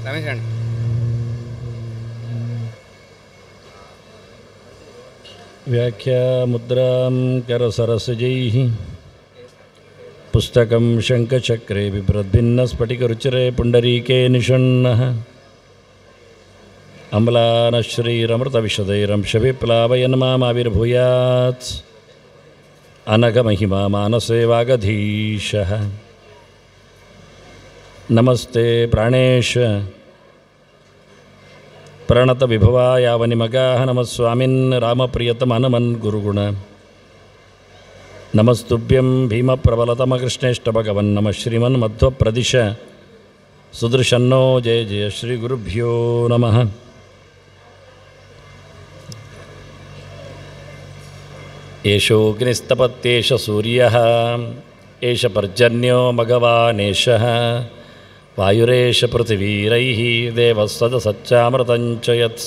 ರಮೇಶ್ ವ್ಯಾಖ್ಯಾಮುದ್ರಾಂ ಕರಸರಸಜೈಃ ಪುಸ್ತಕಂ ಶಂಖಚಕ್ರೆ ಬಿಭ್ರದ್ಭಿನ್ನಸ್ಫಟಿಕರುಚಿರೆ ಪುಂಡರೀಕೆ ನಿಷಣ್ಣಃ ಅಮ್ಲಾನಶ್ರೀರಮೃತವಿಶದೈರಂಶವಿಪ್ಲಾವಯನ್ ಮಾಮಾವಿರ್ಭೂಯಾತ್ ಅನಘಮಹಿಮಾ ಮಾನಸೇ ವಾಗಧೀಶಃ. ನಮಸ್ತೆ ಪ್ರಾಣೇಶ ಪ್ರಣತವಿಭವಾಯಾವನಿಮಗಾಃ ನಮಃ ಸ್ವಾಮಿನ್ ರಾಮಪ್ರಿಯತಮನಮನ್ ಗುರುಗುಣ. ನಮಸ್ತುಭ್ಯಂ ಭೀಮಪ್ರಬಲತಮಕೃಷ್ಣೇಷ್ಟಭಗವನ್ ನಮಃ ಶ್ರೀಮನ್ ಮಧ್ವಪ್ರದಿಶ ಸುದೃಶನ್ನೋ ಜಯ ಜಯ ಶ್ರೀ ಗುರುಭ್ಯೋ ನಮಃ. ಏಷೋಗ್ನಿಸ್ತಪತ್ಯೇಷ ಸೂರ್ಯಃ ಏಷ ಪರ್ಜನ್ಯೋ ಮಘವಾನೇಷಃ ವಾಯುರೇಷ ಪೃಥಿವೀರೈಃ ದೇವಃ ಸದಸಚ್ಚಾಮೃತಂಚ ಯತ್.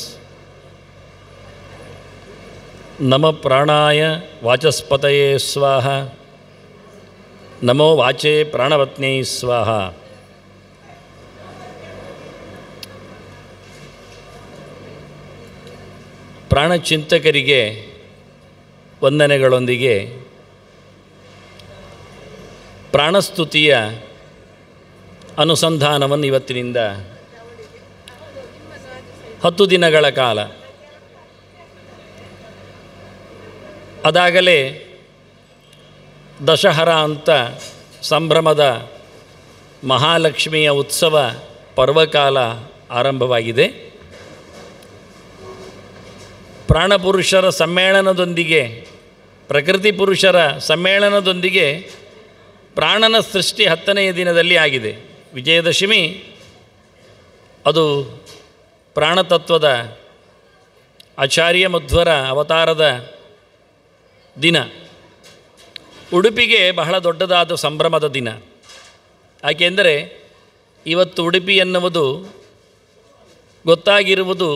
ನಮಃ ಪ್ರಾಣಾಯ ವಾಚಸ್ಪತಯೇ ಸ್ವಾಹ ನಮೋ ವಾಚೇ ಪ್ರಾಣವತ್ನ್ಯೈ ಸ್ವಾಹ. ಪ್ರಾಣಚಿಂತಕರಿಗೆ ವಂದನೆಗಳೊಂದಿಗೆ ಪ್ರಾಣಸ್ತುತಿಯ ಅನುಸಂಧಾನವನ್ನು ಇವತ್ತಿನಿಂದ 10 ದಿನಗಳ ಕಾಲ ಅದಾಗಲೇ ದಶಹರ ಅಂತ ಸಂಭ್ರಮದ ಮಹಾಲಕ್ಷ್ಮಿಯ ಉತ್ಸವ ಪರ್ವಕಾಲ ಆರಂಭವಾಗಿದೆ. ಪ್ರಾಣಪುರುಷರ ಸಮ್ಮೇಳನದೊಂದಿಗೆ ಪ್ರಕೃತಿ ಪುರುಷರ ಸಮ್ಮೇಳನದೊಂದಿಗೆ ಪ್ರಾಣನ ಸೃಷ್ಟಿ 10ನೆಯ ದಿನದಲ್ಲಿ ಆಗಿದೆ. ವಿಜಯದಶಮಿ ಅದು ಪ್ರಾಣತತ್ವದ ಆಚಾರ್ಯ ಮಧ್ವರ ಅವತಾರದ ದಿನ. ಉಡುಪಿಗೆ ಬಹಳ ದೊಡ್ಡದಾದ ಸಂಭ್ರಮದ ದಿನ. ಯಾಕೆಂದರೆ ಇವತ್ತು ಉಡುಪಿ ಎನ್ನುವುದು ಗೊತ್ತಾಗಿರುವುದು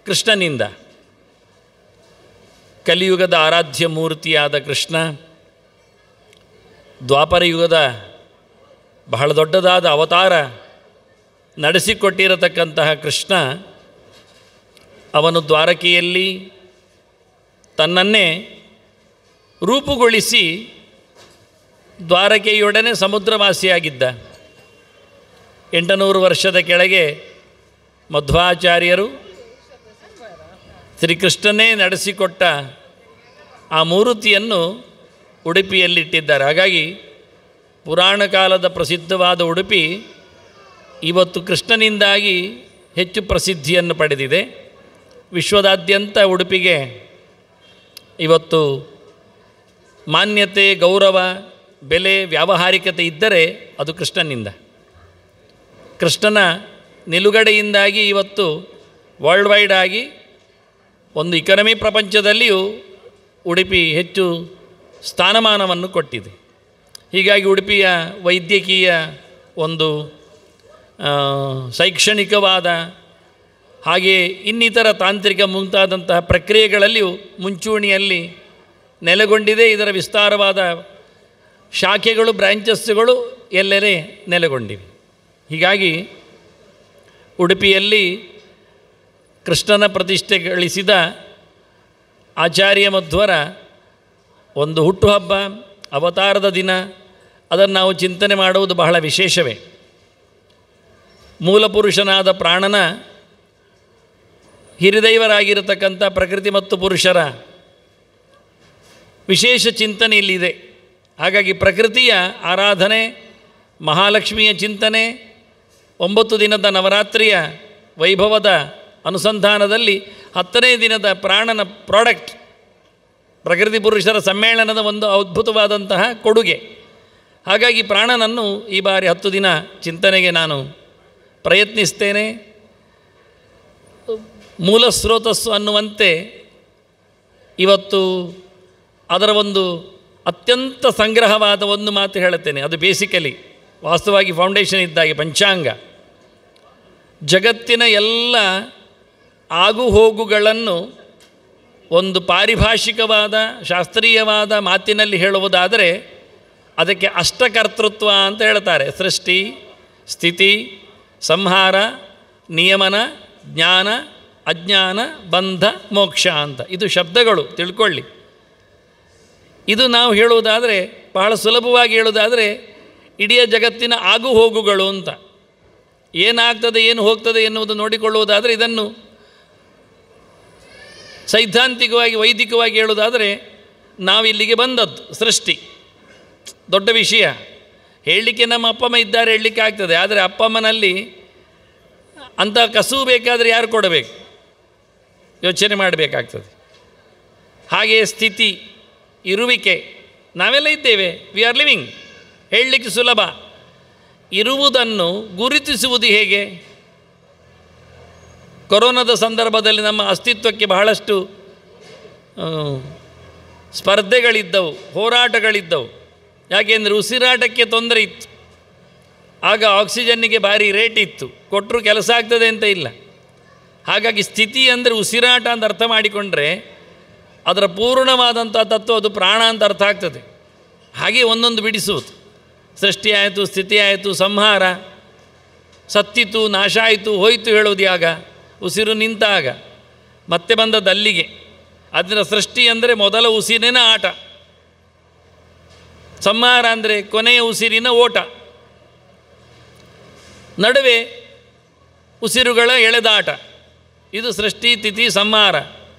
ಕೃಷ್ಣನಿಂದ. ಕಲಿಯುಗದ ಆರಾಧ್ಯ ಮೂರ್ತಿಯಾದ ಕೃಷ್ಣ, ದ್ವಾಪರಯುಗದ ಬಹಳ ದೊಡ್ಡದಾದ ಅವತಾರ ನಡೆಸಿಕೊಟ್ಟಿರತಕ್ಕಂತಹ ಕೃಷ್ಣ, ಅವನು ದ್ವಾರಕೆಯಲ್ಲಿ ತನ್ನನ್ನೇ ರೂಪುಗೊಳಿಸಿ ದ್ವಾರಕೆಯೊಡನೆ ಸಮುದ್ರವಾಸಿಯಾಗಿದ್ದ. 800 ವರ್ಷದ ಕೆಳಗೆ ಮಧ್ವಾಚಾರ್ಯರು ಶ್ರೀಕೃಷ್ಣನೇ ನಡೆಸಿಕೊಟ್ಟ ಆ ಮೂರ್ತಿಯನ್ನು ಉಡುಪಿಯಲ್ಲಿಟ್ಟಿದ್ದಾರೆ. ಹಾಗಾಗಿ ಪುರಾಣ ಕಾಲದ ಪ್ರಸಿದ್ಧವಾದ ಉಡುಪಿ ಇವತ್ತು ಕೃಷ್ಣನಿಂದಾಗಿ ಹೆಚ್ಚು ಪ್ರಸಿದ್ಧಿಯನ್ನು ಪಡೆದಿದೆ. ವಿಶ್ವದಾದ್ಯಂತ ಉಡುಪಿಗೆ ಇವತ್ತು ಮಾನ್ಯತೆ, ಗೌರವ, ಬೆಲೆ, ವ್ಯಾವಹಾರಿಕತೆ ಇದ್ದರೆ ಅದು ಕೃಷ್ಣನಿಂದ. ಕೃಷ್ಣನ ನಿಲುಗಡೆಯಿಂದಾಗಿ ಇವತ್ತು ವರ್ಲ್ಡ್ ವೈಡ್ ಆಗಿ ಒಂದು ಇಕಾನಮಿ ಪ್ರಪಂಚದಲ್ಲಿಯೂ ಉಡುಪಿ ಹೆಚ್ಚು ಸ್ಥಾನಮಾನವನ್ನು ಕೊಟ್ಟಿದೆ. ಹೀಗಾಗಿ ಉಡುಪಿಯ ವೈದ್ಯಕೀಯ ಒಂದು ಶೈಕ್ಷಣಿಕವಾದ ಹಾಗೆ ಇನ್ನಿತರ ತಾಂತ್ರಿಕ ಮುಂತಾದಂತಹ ಪ್ರಕ್ರಿಯೆಗಳಲ್ಲಿಯೂ ಮುಂಚೂಣಿಯಲ್ಲಿ ನೆಲೆಗೊಂಡಿದೆ. ಇದರ ವಿಸ್ತಾರವಾದ ಶಾಖೆಗಳು, ಬ್ರ್ಯಾಂಚಸ್ಸುಗಳು ಎಲ್ಲೆಡೆ ನೆಲೆಗೊಂಡಿವೆ. ಹೀಗಾಗಿ ಉಡುಪಿಯಲ್ಲಿ ಕೃಷ್ಣನ ಪ್ರತಿಷ್ಠೆ ಗಳಿಸಿದ ಆಚಾರ್ಯ ಮಧ್ವರ ಒಂದು ಹುಟ್ಟುಹಬ್ಬ, ಅವತಾರದ ದಿನ, ಅದನ್ನು ನಾವು ಚಿಂತನೆ ಮಾಡುವುದು ಬಹಳ ವಿಶೇಷವೇ. ಮೂಲಪುರುಷನಾದ ಪ್ರಾಣನ ಹಿರಿದೈವರಾಗಿರತಕ್ಕಂಥ ಪ್ರಕೃತಿ ಮತ್ತು ಪುರುಷರ ವಿಶೇಷ ಚಿಂತನೆ ಇಲ್ಲಿದೆ. ಹಾಗಾಗಿ ಪ್ರಕೃತಿಯ ಆರಾಧನೆ, ಮಹಾಲಕ್ಷ್ಮಿಯ ಚಿಂತನೆ, 9 ದಿನದ ನವರಾತ್ರಿಯ ವೈಭವದ ಅನುಸಂಧಾನದಲ್ಲಿ 10ನೇ ದಿನದ ಪ್ರಾಣನ ಪ್ರಾಡಕ್ಟ್ ಪ್ರಕೃತಿ ಪುರುಷರ ಸಮ್ಮೇಳನದ ಒಂದು ಅದ್ಭುತವಾದಂತಹ ಕೊಡುಗೆ. ಹಾಗಾಗಿ ಪ್ರಾಣನನ್ನು ಈ ಬಾರಿ 10 ದಿನ ಚಿಂತನೆಗೆ ನಾನು ಪ್ರಯತ್ನಿಸ್ತೇನೆ. ಮೂಲ ಸ್ರೋತಸ್ಸು ಅನ್ನುವಂತೆ ಇವತ್ತು ಅದರ ಒಂದು ಅತ್ಯಂತ ಸಂಗ್ರಹವಾದ ಒಂದು ಮಾತು ಹೇಳುತ್ತೇನೆ. ಅದು ಬೇಸಿಕಲಿ ವಾಸ್ತವವಾಗಿ ಫೌಂಡೇಶನ್ ಇದ್ದಾಗೆ ಪಂಚಾಂಗ ಜಗತ್ತಿನ ಎಲ್ಲ ಆಗುಹೋಗುಗಳನ್ನು ಒಂದು ಪಾರಿಭಾಷಿಕವಾದ ಶಾಸ್ತ್ರೀಯವಾದ ಮಾತಿನಲ್ಲಿ ಹೇಳುವುದಾದರೆ ಅದಕ್ಕೆ ಅಷ್ಟಕರ್ತೃತ್ವ ಅಂತ ಹೇಳ್ತಾರೆ. ಸೃಷ್ಟಿ, ಸ್ಥಿತಿ, ಸಂಹಾರ, ನಿಯಮನ, ಜ್ಞಾನ, ಅಜ್ಞಾನ, ಬಂಧ, ಮೋಕ್ಷ ಅಂತ. ಇದು ಶಬ್ದಗಳು, ತಿಳ್ಕೊಳ್ಳಿ. ಇದು ನಾವು ಹೇಳುವುದಾದರೆ, ಬಹಳ ಸುಲಭವಾಗಿ ಹೇಳುವುದಾದರೆ, ಇಡೀ ಜಗತ್ತಿನ ಆಗು ಹೋಗುಗಳು ಅಂತ. ಏನಾಗ್ತದೆ, ಏನು ಹೋಗ್ತದೆ ಎನ್ನುವುದು ನೋಡಿಕೊಳ್ಳುವುದಾದರೆ, ಇದನ್ನು ಸೈದ್ಧಾಂತಿಕವಾಗಿ ವೈದಿಕವಾಗಿ ಹೇಳುವುದಾದರೆ, ನಾವಿಲ್ಲಿಗೆ ಬಂದದ್ದು ಸೃಷ್ಟಿ ದೊಡ್ಡ ವಿಷಯ. ಹೇಳಲಿಕ್ಕೆ ನಮ್ಮ ಅಪ್ಪಮ್ಮ ಇದ್ದಾರೆ ಹೇಳಲಿಕ್ಕೆ ಆಗ್ತದೆ, ಆದರೆ ಅಪ್ಪಮ್ಮನಲ್ಲಿ ಅಂಥ ಕಸುವು ಬೇಕಾದರೆ ಯಾರು ಕೊಡಬೇಕು, ಯೋಚನೆ ಮಾಡಬೇಕಾಗ್ತದೆ. ಹಾಗೆಯೇ ಸ್ಥಿತಿ, ಇರುವಿಕೆ, ನಾವೆಲ್ಲ ಇದ್ದೇವೆ, ವಿ ಆರ್ ಲಿವಿಂಗ್, ಹೇಳಲಿಕ್ಕೆ ಸುಲಭ. ಇರುವುದನ್ನು ಗುರುತಿಸುವುದು ಹೇಗೆ? ಕೊರೋನಾದ ಸಂದರ್ಭದಲ್ಲಿ ನಮ್ಮ ಅಸ್ತಿತ್ವಕ್ಕೆ ಬಹಳಷ್ಟು ಸ್ಪರ್ಧೆಗಳಿದ್ದವು, ಹೋರಾಟಗಳಿದ್ದವು. ಯಾಕೆಂದರೆ ಉಸಿರಾಟಕ್ಕೆ ತೊಂದರೆ ಇತ್ತು. ಆಗ ಆಕ್ಸಿಜನ್ನಿಗೆ ಭಾರಿ ರೇಟ್ ಇತ್ತು, ಕೊಟ್ಟರು ಕೆಲಸ ಆಗ್ತದೆ ಅಂತ ಇಲ್ಲ. ಹಾಗಾಗಿ ಸ್ಥಿತಿ ಅಂದರೆ ಉಸಿರಾಟ ಅಂತ ಅರ್ಥ ಮಾಡಿಕೊಂಡ್ರೆ ಅದರ ಪೂರ್ಣವಾದಂಥ ತತ್ವ ಅದು ಪ್ರಾಣ ಅಂತ ಅರ್ಥ ಆಗ್ತದೆ. ಹಾಗೆ ಒಂದೊಂದು ಬಿಡಿಸುವುದು. ಸೃಷ್ಟಿ ಆಯಿತು, ಸ್ಥಿತಿ ಆಯಿತು, ಸಂಹಾರ, ಸತ್ತಿತು, ನಾಶ ಆಯಿತು, ಹೋಯಿತು ಹೇಳುವುದು ಯಾಗ, ಉಸಿರು ನಿಂತಾಗ. ಮತ್ತೆ ಬಂದದ್ದು ಅಲ್ಲಿಗೆ. ಅದರ ಸೃಷ್ಟಿ ಅಂದರೆ ಮೊದಲ ಉಸಿರಿನ ಆಟ, ಸಂಹಾರ ಅಂದರೆ ಕೊನೆಯ ಉಸಿರಿನ ಓಟ, ನಡುವೆ ಉಸಿರುಗಳ ಎಳೆದಾಟ. ಇದು ಸೃಷ್ಟಿ, ತಿಥಿ, ಸಂಹಾರ.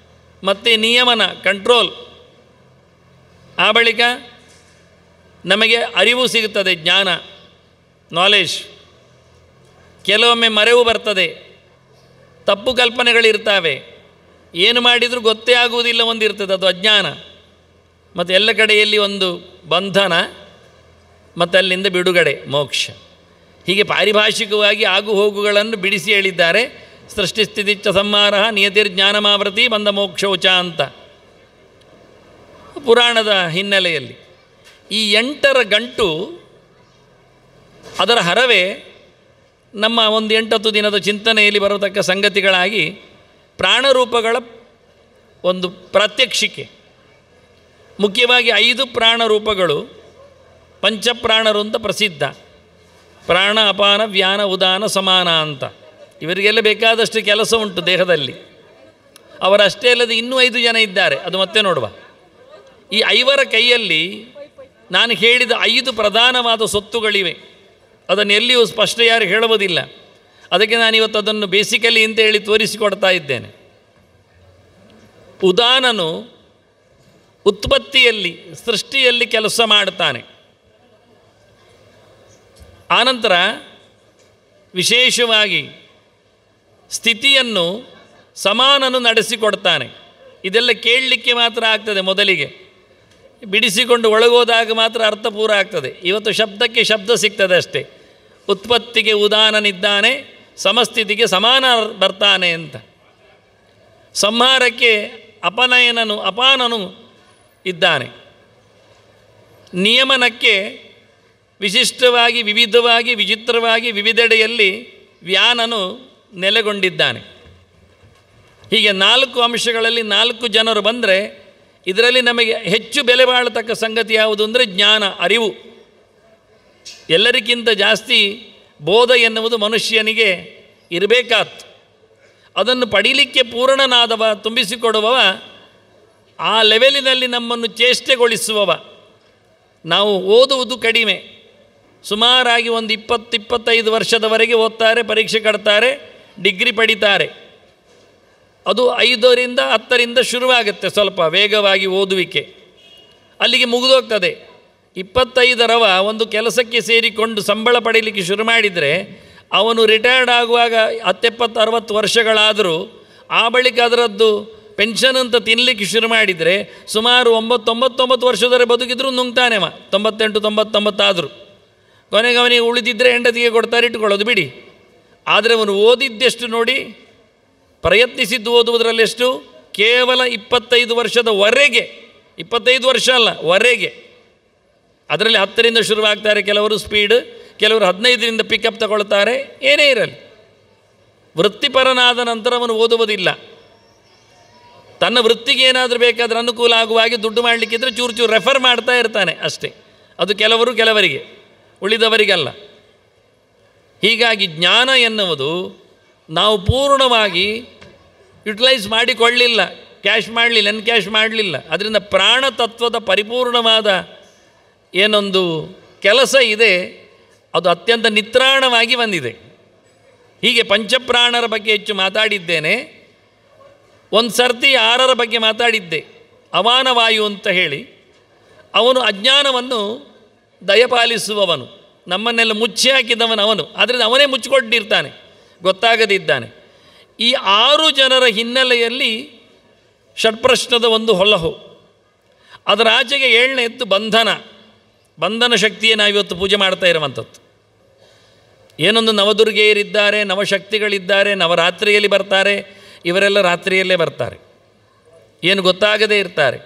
ಮತ್ತು ನಿಯಮನ, ಕಂಟ್ರೋಲ್. ಆ ಬಳಿಕ ನಮಗೆ ಅರಿವು ಸಿಗುತ್ತದೆ, ಜ್ಞಾನ, ನಾಲೆಜ್. ಕೆಲವೊಮ್ಮೆ ಮರೆವು ಬರ್ತದೆ, ತಪ್ಪು ಕಲ್ಪನೆಗಳಿರ್ತವೆ, ಏನು ಮಾಡಿದರೂ ಗೊತ್ತೇ ಆಗುವುದಿಲ್ಲ, ಒಂದಿರ್ತದೆ, ಅದು ಅಜ್ಞಾನ. ಮತ್ತು ಎಲ್ಲ ಕಡೆಯಲ್ಲಿ ಒಂದು ಬಂಧನ, ಮತ್ತು ಅಲ್ಲಿಂದ ಬಿಡುಗಡೆ, ಮೋಕ್ಷ. ಹೀಗೆ ಪಾರಿಭಾಷಿಕವಾಗಿ ಆಗು ಹೋಗುಗಳನ್ನು ಬಿಡಿಸಿ ಹೇಳಿದ್ದಾರೆ. ಸೃಷ್ಟಿ ಸ್ಥಿತಿಚ್ಚ ಸಂಹಾರ ನಿಯತಿರ್ಜ್ಞಾನಮಾವೃತಿ ಬಂಧ ಮೋಕ್ಷೋಚ ಅಂತ ಪುರಾಣದ ಹಿನ್ನೆಲೆಯಲ್ಲಿ. ಈ 8ರ ಗಂಟು, ಅದರ ಹರವೇ ನಮ್ಮ ಒಂದು 8-10 ದಿನದ ಚಿಂತನೆಯಲ್ಲಿ ಬರತಕ್ಕ ಸಂಗತಿಗಳಾಗಿ ಪ್ರಾಣರೂಪಗಳ ಒಂದು ಪ್ರಾತ್ಯಕ್ಷಿಕೆ. ಮುಖ್ಯವಾಗಿ 5 ಪ್ರಾಣರೂಪಗಳು ಪಂಚಪ್ರಾಣರು ಅಂತ ಪ್ರಸಿದ್ಧ. ಪ್ರಾಣ, ಅಪಾನ, ವ್ಯಾನ, ಉದಾನ, ಸಮಾನ ಅಂತ. ಇವರಿಗೆಲ್ಲ ಬೇಕಾದಷ್ಟು ಕೆಲಸ ಉಂಟು ದೇಹದಲ್ಲಿ. ಅವರಷ್ಟೇ ಅಲ್ಲದೆ ಇನ್ನೂ 5 ಜನ ಇದ್ದಾರೆ, ಅದು ಮತ್ತೆ ನೋಡುವ. ಈ 5ರ ಕೈಯಲ್ಲಿ ನಾನು ಹೇಳಿದ 5 ಪ್ರಧಾನವಾದ ಸೊತ್ತುಗಳಿವೆ. ಅದನ್ನು ಎಲ್ಲಿಯೂ ಸ್ಪಷ್ಟ ಯಾರು ಹೇಳುವುದಿಲ್ಲ. ಅದಕ್ಕೆ ನಾನಿವತ್ತು ಅದನ್ನು ಬೇಸಿಕಲಿ ಅಂತ ಹೇಳಿ ತೋರಿಸಿಕೊಡ್ತಾ ಇದ್ದೇನೆ. ಉದಾನನು ಉತ್ಪತ್ತಿಯಲ್ಲಿ, ಸೃಷ್ಟಿಯಲ್ಲಿ ಕೆಲಸ ಮಾಡ್ತಾನೆ. ಆನಂತರ ವಿಶೇಷವಾಗಿ ಸ್ಥಿತಿಯನ್ನು ಸಮಾನನು ನಡೆಸಿಕೊಡ್ತಾನೆ. ಇದೆಲ್ಲ ಕೇಳಲಿಕ್ಕೆ ಮಾತ್ರ ಆಗ್ತದೆ, ಮೊದಲಿಗೆ ಬಿಡಿಸಿಕೊಂಡು ಒಳಗೋದಾಗ ಮಾತ್ರ ಅರ್ಥಪೂರ್ಣ ಆಗ್ತದೆ. ಇವತ್ತು ಶಬ್ದಕ್ಕೆ ಶಬ್ದ ಸಿಗ್ತದೆ ಅಷ್ಟೇ. ಉತ್ಪತ್ತಿಗೆ ಉದಾನನಿದ್ದಾನೆ, ಸಮಸ್ಥಿತಿಗೆ ಸಮಾನ ಬರ್ತಾನೆ ಅಂತ. ಸಂಹಾರಕ್ಕೆ ಅಪನಯನನು, ಅಪಾನನು ಇದ್ದಾನೆ. ನಿಯಮನಕ್ಕೆ ವಿಶಿಷ್ಟವಾಗಿ, ವಿವಿಧವಾಗಿ, ವಿಚಿತ್ರವಾಗಿ, ವಿವಿಧೆಡೆಯಲ್ಲಿ ವ್ಯಾನನು ನೆಲೆಗೊಂಡಿದ್ದಾನೆ. ಹೀಗೆ 4 ಅಂಶಗಳಲ್ಲಿ 4 ಜನರು ಬಂದರೆ, ಇದರಲ್ಲಿ ನಮಗೆ ಹೆಚ್ಚು ಬೆಲೆ ಬಾಳತಕ್ಕ ಸಂಗತಿ ಯಾವುದು ಅಂದರೆ ಜ್ಞಾನ, ಅರಿವು. ಎಲ್ಲರಿಗಿಂತ ಜಾಸ್ತಿ ಬೋಧ ಎನ್ನುವುದು ಮನುಷ್ಯನಿಗೆ ಇರಬೇಕಾತ್ತು. ಅದನ್ನು ಪಡೀಲಿಕ್ಕೆ ಪೂರ್ಣನಾದವ, ತುಂಬಿಸಿಕೊಡುವವ, ಆ ಲೆವೆಲಿನಲ್ಲಿ ನಮ್ಮನ್ನು ಚೇಷ್ಟೆಗೊಳಿಸುವವ. ನಾವು ಓದುವುದು ಕಡಿಮೆ, ಸುಮಾರಾಗಿ ಒಂದು 20-25 ವರ್ಷದವರೆಗೆ ಓದ್ತಾರೆ, ಪರೀಕ್ಷೆ ಕಟ್ತಾರೆ, ಡಿಗ್ರಿ ಪಡಿತಾರೆ. ಅದು 5ರಿಂದ 10ರಿಂದ ಶುರುವಾಗುತ್ತೆ, ಸ್ವಲ್ಪ ವೇಗವಾಗಿ ಓದುವಿಕೆ. ಅಲ್ಲಿಗೆ ಮುಗಿದೋಗ್ತದೆ. 25ರವ ಒಂದು ಕೆಲಸಕ್ಕೆ ಸೇರಿಕೊಂಡು ಸಂಬಳ ಪಡೀಲಿಕ್ಕೆ ಶುರು ಮಾಡಿದರೆ, ಅವನು ರಿಟೈರ್ಡ್ ಆಗುವಾಗ 70-60 ವರ್ಷಗಳಾದರೂ ಆ ಬಳಿಕ ಅದರದ್ದು ಪೆನ್ಷನ್ ಅಂತ ತಿನ್ನಲಿಕ್ಕೆ ಶುರು ಮಾಡಿದರೆ ಸುಮಾರು 99 ವರ್ಷದವರೆಗೆ ಬದುಕಿದ್ರು ನುಂಗ್ತಾನೆವ. 98-99 ಆದರೂ ಕೊನೆಗೆ ಅವನಿಗೆ ಉಳಿದಿದ್ದರೆ ಹೆಂಡತಿಗೆ ಕೊಡ್ತಾರೆ, ಇಟ್ಕೊಳ್ಳೋದು ಬಿಡಿ. ಆದರೆ ಅವನು ಓದಿದ್ದೆಷ್ಟು ನೋಡಿ, ಪ್ರಯತ್ನಿಸಿದ್ದು ಓದುವುದರಲ್ಲೆಷ್ಟು, ಕೇವಲ 25 ವರ್ಷದವರೆಗೆ. 25 ವರ್ಷ ಅಲ್ಲ, ವರೆಗೆ. ಅದರಲ್ಲಿ 10ರಿಂದ ಶುರುವಾಗ್ತಾರೆ ಕೆಲವರು ಸ್ಪೀಡ್, ಕೆಲವರು 15ರಿಂದ ಪಿಕಪ್ ತಗೊಳ್ತಾರೆ. ಏನೇ ಇರಲಿ, ವೃತ್ತಿಪರನಾದ ನಂತರ ಅವನು ಓದುವುದಿಲ್ಲ. ತನ್ನ ವೃತ್ತಿಗೆ ಏನಾದರೂ ಬೇಕಾದರೆ ಅನುಕೂಲ ಆಗುವ ಹಾಗೆ ದುಡ್ಡು ಮಾಡಲಿಕ್ಕಿದ್ರೆ ಚೂರು ಚೂರು ರೆಫರ್ ಮಾಡ್ತಾ ಇರ್ತಾನೆ ಅಷ್ಟೇ. ಅದು ಕೆಲವರಿಗೆ, ಉಳಿದವರಿಗಲ್ಲ. ಹೀಗಾಗಿ ಜ್ಞಾನ ಎನ್ನುವುದು ನಾವು ಪೂರ್ಣವಾಗಿ ಯುಟಿಲೈಸ್ ಮಾಡಿಕೊಳ್ಳಿಲ್ಲ, ಕ್ಯಾಶ್ ಮಾಡಲಿಲ್ಲ, ಕ್ಯಾಶ್ ಮಾಡಲಿಲ್ಲ. ಅದರಿಂದ ಪ್ರಾಣತತ್ವದ ಪರಿಪೂರ್ಣವಾದ ಏನೊಂದು ಕೆಲಸ ಇದೆ ಅದು ಅತ್ಯಂತ ನಿತ್ರಾಣವಾಗಿ ಬಂದಿದೆ. ಹೀಗೆ ಪಂಚಪ್ರಾಣರ ಬಗ್ಗೆ ಹೆಚ್ಚು ಮಾತಾಡಿದ್ದೇನೆ. ಒಂದು ಸರ್ತಿ 6ರ ಬಗ್ಗೆ ಮಾತಾಡಿದ್ದೆ. ಅಮಾನವಾಯು ಅಂತ ಹೇಳಿ, ಅವನು ಅಜ್ಞಾನವನ್ನು ದಯಪಾಲಿಸುವವನು, ನಮ್ಮನ್ನೆಲ್ಲ ಮುಚ್ಚಿ ಹಾಕಿದವನು ಅವನು. ಆದ್ದರಿಂದ ಅವನೇ ಮುಚ್ಚಿಕೊಂಡಿರ್ತಾನೆ, ಗೊತ್ತಾಗದಿದ್ದಾನೆ. ಈ 6 ಜನರ ಹಿನ್ನೆಲೆಯಲ್ಲಿ ಷಡ್ಪ್ರಶ್ನದ ಒಂದು ಹೊಲಹು. ಅದರ ಆಚೆಗೆ 7ನೇದ್ದು ಬಂಧನ ಶಕ್ತಿಯೇ ನಾವಿವತ್ತು ಪೂಜೆ ಮಾಡ್ತಾ ಇರುವಂಥದ್ದು. ಏನೊಂದು ನವದುರ್ಗೆಯರಿದ್ದಾರೆ, ನವಶಕ್ತಿಗಳಿದ್ದಾರೆ, ನವರಾತ್ರಿಯಲ್ಲಿ ಬರ್ತಾರೆ. ಇವರೆಲ್ಲ ರಾತ್ರಿಯಲ್ಲೇ ಬರ್ತಾರೆ, ಏನು ಗೊತ್ತಾಗದೇ ಇರ್ತಾರೆ,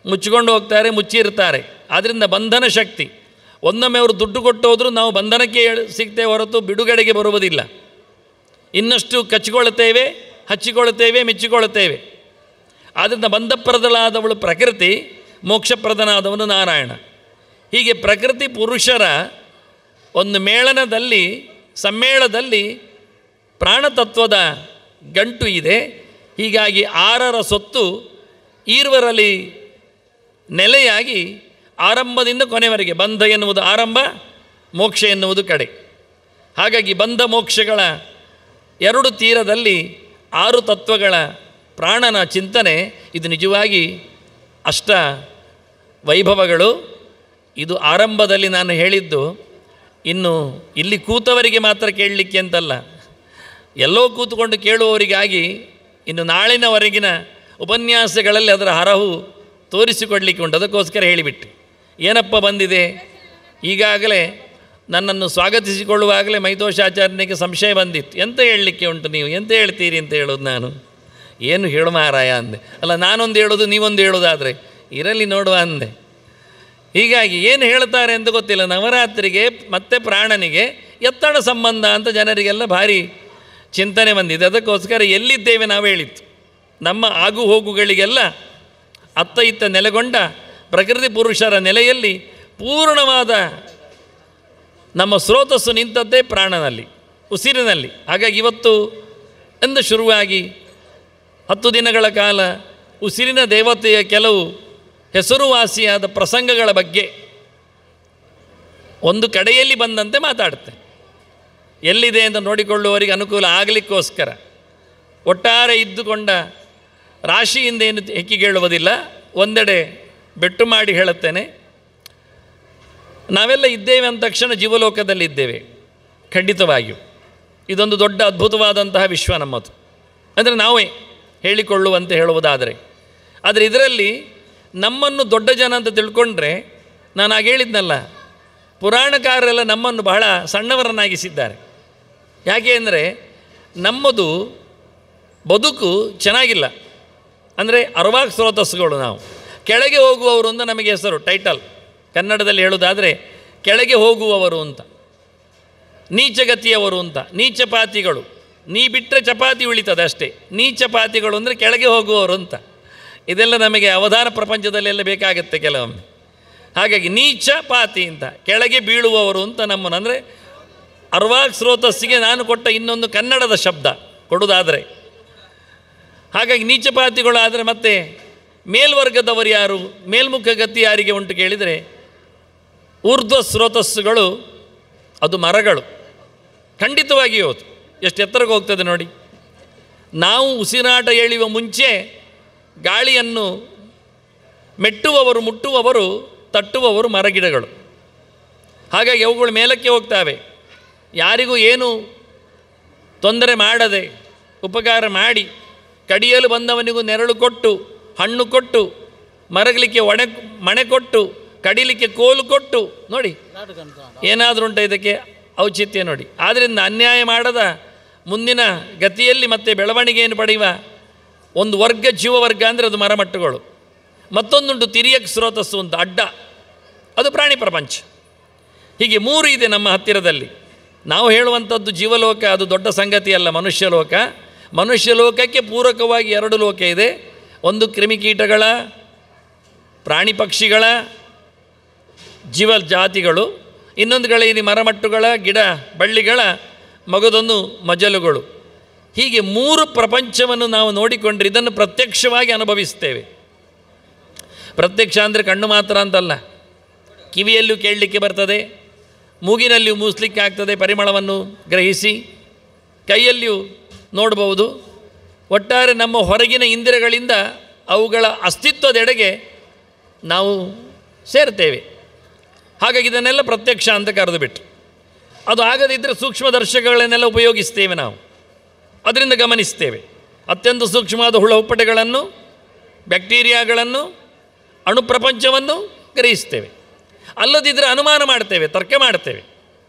ಮುಚ್ಚಿಕೊಂಡು ಹೋಗ್ತಾರೆ, ಮುಚ್ಚಿರ್ತಾರೆ. ಆದ್ದರಿಂದ ಬಂಧನ ಶಕ್ತಿ. ಒನ್ನೊಮ್ಮೆ ಅವರು ದುಡ್ಡು ಕೊಟ್ಟು ಹೋದರೂ ನಾವು ಬಂಧನಕ್ಕೆ ಸಿಗ್ತೇವೆ ಹೊರತು ಬಿಡುಗಡೆಗೆ ಬರುವುದಿಲ್ಲ. ಇನ್ನಷ್ಟು ಕಚ್ಚಿಕೊಳ್ಳುತ್ತೇವೆ, ಹಚ್ಚಿಕೊಳ್ಳುತ್ತೇವೆ, ಮೆಚ್ಚಿಕೊಳ್ಳುತ್ತೇವೆ. ಆದ್ದರಿಂದ ಬಂಧಪ್ರದಳಾದವಳು ಪ್ರಕೃತಿ, ಮೋಕ್ಷಪ್ರದನಾದವನು ನಾರಾಯಣ. ಹೀಗೆ ಪ್ರಕೃತಿ ಪುರುಷರ ಒಂದು ಮೇಳನದಲ್ಲಿ, ಸಮ್ಮೇಳದಲ್ಲಿ ಪ್ರಾಣತತ್ವದ ಗಂಟು ಇದೆ. ಹೀಗಾಗಿ 6ರ ಸೊತ್ತು ಈರ್ವರಲ್ಲಿ ನೆಲೆಯಾಗಿ ಆರಂಭದಿಂದ ಕೊನೆವರೆಗೆ, ಬಂಧ ಎನ್ನುವುದು ಆರಂಭ, ಮೋಕ್ಷ ಎನ್ನುವುದು ಕಡೆ. ಹಾಗಾಗಿ ಬಂಧ ಮೋಕ್ಷಗಳ 2 ತೀರದಲ್ಲಿ 6 ತತ್ವಗಳ ಪ್ರಾಣನ ಚಿಂತನೆ, ಇದು ನಿಜವಾಗಿ ಅಷ್ಟ ವೈಭವಗಳು. ಇದು ಆರಂಭದಲ್ಲಿ ನಾನು ಹೇಳಿದ್ದು ಇನ್ನು ಇಲ್ಲಿ ಕೂತವರಿಗೆ ಮಾತ್ರ ಕೇಳಲಿಕ್ಕೆ ಅಂತಲ್ಲ, ಎಲ್ಲೋ ಕೂತ್ಕೊಂಡು ಕೇಳುವವರಿಗಾಗಿ ಇನ್ನು ನಾಳಿನವರೆಗಿನ ಉಪನ್ಯಾಸಗಳಲ್ಲಿ ಅದರ ಹರಹು ತೋರಿಸಿಕೊಡಲಿಕ್ಕೆ ಉಂಟು. ಅದಕ್ಕೋಸ್ಕರ ಹೇಳಿಬಿಟ್ಟು ಏನಪ್ಪ ಬಂದಿದೆ. ಈಗಾಗಲೇ ನನ್ನನ್ನು ಸ್ವಾಗತಿಸಿಕೊಳ್ಳುವಾಗಲೇ ಮೈತೋಷಾಚಾರ್ಯನಿಗೆ ಸಂಶಯ ಬಂದಿತ್ತು, ಎಂತ ಹೇಳಲಿಕ್ಕೆ ಉಂಟು, ನೀವು ಎಂತ ಹೇಳ್ತೀರಿ ಅಂತ ಹೇಳೋದು. ನಾನು ಏನು ಹೇಳು ಮಹಾರಾಯ ಅಂದೆ. ಅಲ್ಲ, ನಾನೊಂದು ಹೇಳೋದು ನೀವೊಂದು ಹೇಳೋದಾದರೆ ಇರಲಿ ನೋಡುವ ಅಂದೆ. ಹೀಗಾಗಿ ಏನು ಹೇಳ್ತಾರೆ ಅಂತ ಗೊತ್ತಿಲ್ಲ. ನವರಾತ್ರಿಗೆ ಮತ್ತು ಪ್ರಾಣನಿಗೆ ಎತ್ತಡ ಸಂಬಂಧ ಅಂತ ಜನರಿಗೆಲ್ಲ ಭಾರಿ ಚಿಂತನೆ ಬಂದಿದೆ. ಅದಕ್ಕೋಸ್ಕರ ಎಲ್ಲಿದ್ದೇವೆ ನಾವು ಹೇಳಿತ್ತು, ನಮ್ಮ ಆಗು ಹೋಗುಗಳಿಗೆಲ್ಲ ಅತ್ತ ಇತ್ತ ನೆಲೆಗೊಂಡ ಪ್ರಕೃತಿ ಪುರುಷರ ನೆಲೆಯಲ್ಲಿ ಪೂರ್ಣವಾದ ನಮ್ಮ ಸ್ರೋತಸ್ಸು ನಿಂತದ್ದೇ ಪ್ರಾಣನಲ್ಲಿ, ಉಸಿರಿನಲ್ಲಿ. ಹಾಗಾಗಿ ಇವತ್ತು ಎಂದು ಶುರುವಾಗಿ 10 ದಿನಗಳ ಕಾಲ ಉಸಿರಿನ ದೇವತೆಯ ಕೆಲವು ಹೆಸರುವಾಸಿಯಾದ ಪ್ರಸಂಗಗಳ ಬಗ್ಗೆ ಒಂದು ಕಡೆಯಲ್ಲಿ ಬಂದಂತೆ ಮಾತಾಡುತ್ತೆ. ಎಲ್ಲಿದೆ ಅಂತ ನೋಡಿಕೊಳ್ಳುವವರಿಗೆ ಅನುಕೂಲ ಆಗಲಿಕ್ಕೋಸ್ಕರ ಒಟ್ಟಾರೆ ಇದ್ದುಕೊಂಡ ರಾಶಿಯಿಂದ ಏನು ಹೆಕ್ಕಿಗೇಳುವುದಿಲ್ಲ, ಒಂದೆಡೆ ಬೆಟ್ಟು ಮಾಡಿ ಹೇಳುತ್ತೇನೆ. ನಾವೆಲ್ಲ ಇದ್ದೇವೆ ಅಂದ ತಕ್ಷಣ ಜೀವಲೋಕದಲ್ಲಿದ್ದೇವೆ, ಖಂಡಿತವಾಗಿಯೂ. ಇದೊಂದು ದೊಡ್ಡ ಅದ್ಭುತವಾದಂತಹ ವಿಶ್ವ ನಮ್ಮದು, ಅಂದರೆ ನಾವೇ ಹೇಳಿಕೊಳ್ಳುವಂತೆ ಹೇಳುವುದಾದರೆ. ಆದರೆ ಇದರಲ್ಲಿ ನಮ್ಮನ್ನು ದೊಡ್ಡ ಜನ ಅಂತ ತಿಳ್ಕೊಂಡ್ರೆ, ನಾನು ಆಗ ಹೇಳಿದ್ನಲ್ಲ, ಪುರಾಣಕಾರರೆಲ್ಲ ನಮ್ಮನ್ನು ಬಹಳ ಸಣ್ಣವರನ್ನಾಗಿಸಿದ್ದಾರೆ. ಯಾಕೆ ಅಂದರೆ ನಮ್ಮದು ಬದುಕು ಚೆನ್ನಾಗಿಲ್ಲ. ಅಂದರೆ ಅರ್ವಾಕ್ ಸ್ರೋತಸ್ಸುಗಳು, ನಾವು ಕೆಳಗೆ ಹೋಗುವವರು ಅಂತ ನಮಗೆ ಹೆಸರು, ಟೈಟಲ್ ಕನ್ನಡದಲ್ಲಿ ಹೇಳುವುದಾದರೆ ಕೆಳಗೆ ಹೋಗುವವರು ಅಂತ, ನೀಚಗತಿಯವರು ಅಂತ, ನೀಚಪಾತಿಗಳು. ನೀ ಬಿಟ್ಟರೆ ಚಪಾತಿ ಉಳಿತದೆ ಅಷ್ಟೇ. ನೀಚಪಾತಿಗಳು ಅಂದರೆ ಕೆಳಗೆ ಹೋಗುವವರು ಅಂತ. ಇದೆಲ್ಲ ನಮಗೆ ಅವಧಾನ ಪ್ರಪಂಚದಲ್ಲೆಲ್ಲ ಬೇಕಾಗುತ್ತೆ ಕೆಲವೊಮ್ಮೆ. ಹಾಗಾಗಿ ನೀಚಪಾತಿ ಅಂತ, ಕೆಳಗೆ ಬೀಳುವವರು ಅಂತ ನಮ್ಮನ್ನು, ಅಂದರೆ ಅರ್ವಾಕ್ ಸ್ರೋತಸ್ಸಿಗೆ ನಾನು ಕೊಟ್ಟ ಇನ್ನೊಂದು ಕನ್ನಡದ ಶಬ್ದ ಕೊಡುವುದಾದರೆ. ಹಾಗಾಗಿ ನೀಚಪಾತಿಗಳು. ಆದರೆ ಮತ್ತೆ ಮೇಲ್ವರ್ಗದವರು ಯಾರು, ಮೇಲ್ಮುಖ ಗತಿ ಯಾರಿಗೆ ಉಂಟು ಕೇಳಿದರೆ ಊರ್ಧ್ವ ಸ್ರೋತಸ್ಸುಗಳು, ಅದು ಮರಗಳು. ಖಂಡಿತವಾಗಿಯೂ ಹೌದು. ಎಷ್ಟು ಎತ್ತರಕ್ಕೆ ಹೋಗ್ತದೆ ನೋಡಿ. ನಾವು ಉಸಿರಾಟ ಎಳೆಯುವ ಮುಂಚೆ ಗಾಳಿಯನ್ನು ಮೆಟ್ಟುವವರು, ಮುಟ್ಟುವವರು, ತಟ್ಟುವವರು ಮರಗಿಡಗಳು. ಹಾಗಾಗಿ ಅವುಗಳು ಮೇಲಕ್ಕೆ ಹೋಗ್ತವೆ. ಯಾರಿಗೂ ಏನು ತೊಂದರೆ ಮಾಡದೆ ಉಪಕಾರ ಮಾಡಿ, ಕಡಿಯಲು ಬಂದವನಿಗೂ ನೆರಳು ಕೊಟ್ಟು, ಹಣ್ಣು ಕೊಟ್ಟು, ಮರಗಲಿಕ್ಕೆ ಮಣೆ ಕೊಟ್ಟು, ಕಡಿಲಿಕ್ಕೆ ಕೋಲು ಕೊಟ್ಟು, ನೋಡಿ ಏನಾದರೂ ಉಂಟ ಇದಕ್ಕೆ ಔಚಿತ್ಯ ನೋಡಿ. ಆದ್ದರಿಂದ ಅನ್ಯಾಯ ಮಾಡದ ಮುಂದಿನ ಗತಿಯಲ್ಲಿ ಮತ್ತೆ ಬೆಳವಣಿಗೆಯನ್ನು ಪಡೆಯುವ ಒಂದು ವರ್ಗ, ಜೀವವರ್ಗ ಅಂದರೆ ಅದು ಮರಮಟ್ಟುಗಳು. ಮತ್ತೊಂದುಂಟು ತಿರಿಯಕ್ ಸ್ರೋತಸ್ಸು ಅಂತ, ಅಡ್ಡ, ಅದು ಪ್ರಾಣಿ ಪ್ರಪಂಚ. ಹೀಗೆ 3 ಇದೆ ನಮ್ಮ ಹತ್ತಿರದಲ್ಲಿ. ನಾವು ಹೇಳುವಂಥದ್ದು ಜೀವಲೋಕ, ಅದು ದೊಡ್ಡ ಸಂಗತಿ ಅಲ್ಲ. ಮನುಷ್ಯಲೋಕ, ಮನುಷ್ಯಲೋಕಕ್ಕೆ ಪೂರಕವಾಗಿ 2 ಲೋಕ ಇದೆ. ಒಂದು ಕ್ರಿಮಿಕೀಟಗಳ, ಪ್ರಾಣಿ ಪಕ್ಷಿಗಳ ಜೀವ ಜಾತಿಗಳು, ಇನ್ನೊಂದು ಗಳಲ್ಲಿ ಮರಮಟ್ಟುಗಳ, ಗಿಡ ಬಳ್ಳಿಗಳ ಮಗದೊಂದು ಮಜಲುಗಳು. ಹೀಗೆ 3 ಪ್ರಪಂಚವನ್ನು ನಾವು ನೋಡಿಕೊಂಡ್ರೆ ಇದನ್ನು ಪ್ರತ್ಯಕ್ಷವಾಗಿ ಅನುಭವಿಸ್ತೇವೆ. ಪ್ರತ್ಯಕ್ಷ ಅಂದರೆ ಕಣ್ಣು ಮಾತ್ರ ಅಂತಲ್ಲ, ಕಿವಿಯಲ್ಲೂ ಕೇಳಲಿಕ್ಕೆ ಬರ್ತದೆ, ಮೂಗಿನಲ್ಲಿಯೂ ಮೂಸಲಿಕ್ಕೆ ಆಗ್ತದೆ ಪರಿಮಳವನ್ನು ಗ್ರಹಿಸಿ, ಕೈಯಲ್ಲಿಯೂ ನೋಡಬಹುದು. ಒಟ್ಟಾರೆ ನಮ್ಮ ಹೊರಗಿನ ಇಂದ್ರಿಯಗಳಿಂದ ಅವುಗಳ ಅಸ್ತಿತ್ವದೆಡೆಗೆ ನಾವು ಸೇರ್ತೇವೆ. ಹಾಗಾಗಿ ಇದನ್ನೆಲ್ಲ ಪ್ರತ್ಯಕ್ಷ ಅಂತ ಕರೆದು ಬಿಟ್ಟು, ಅದು ಆಗದಿದ್ದರೆ ಸೂಕ್ಷ್ಮದರ್ಶಕಗಳನ್ನೆಲ್ಲ ಉಪಯೋಗಿಸ್ತೇವೆ ನಾವು, ಅದರಿಂದ ಗಮನಿಸ್ತೇವೆ. ಅತ್ಯಂತ ಸೂಕ್ಷ್ಮವಾದ ಹುಳ ಹುಪ್ಪಟೆಗಳನ್ನು, ಬ್ಯಾಕ್ಟೀರಿಯಾಗಳನ್ನು, ಅಣುಪ್ರಪಂಚವನ್ನು ಗ್ರಹಿಸ್ತೇವೆ. ಅಲ್ಲದಿದ್ದರೆ ಅನುಮಾನ ಮಾಡ್ತೇವೆ, ತರ್ಕ ಮಾಡ್ತೇವೆ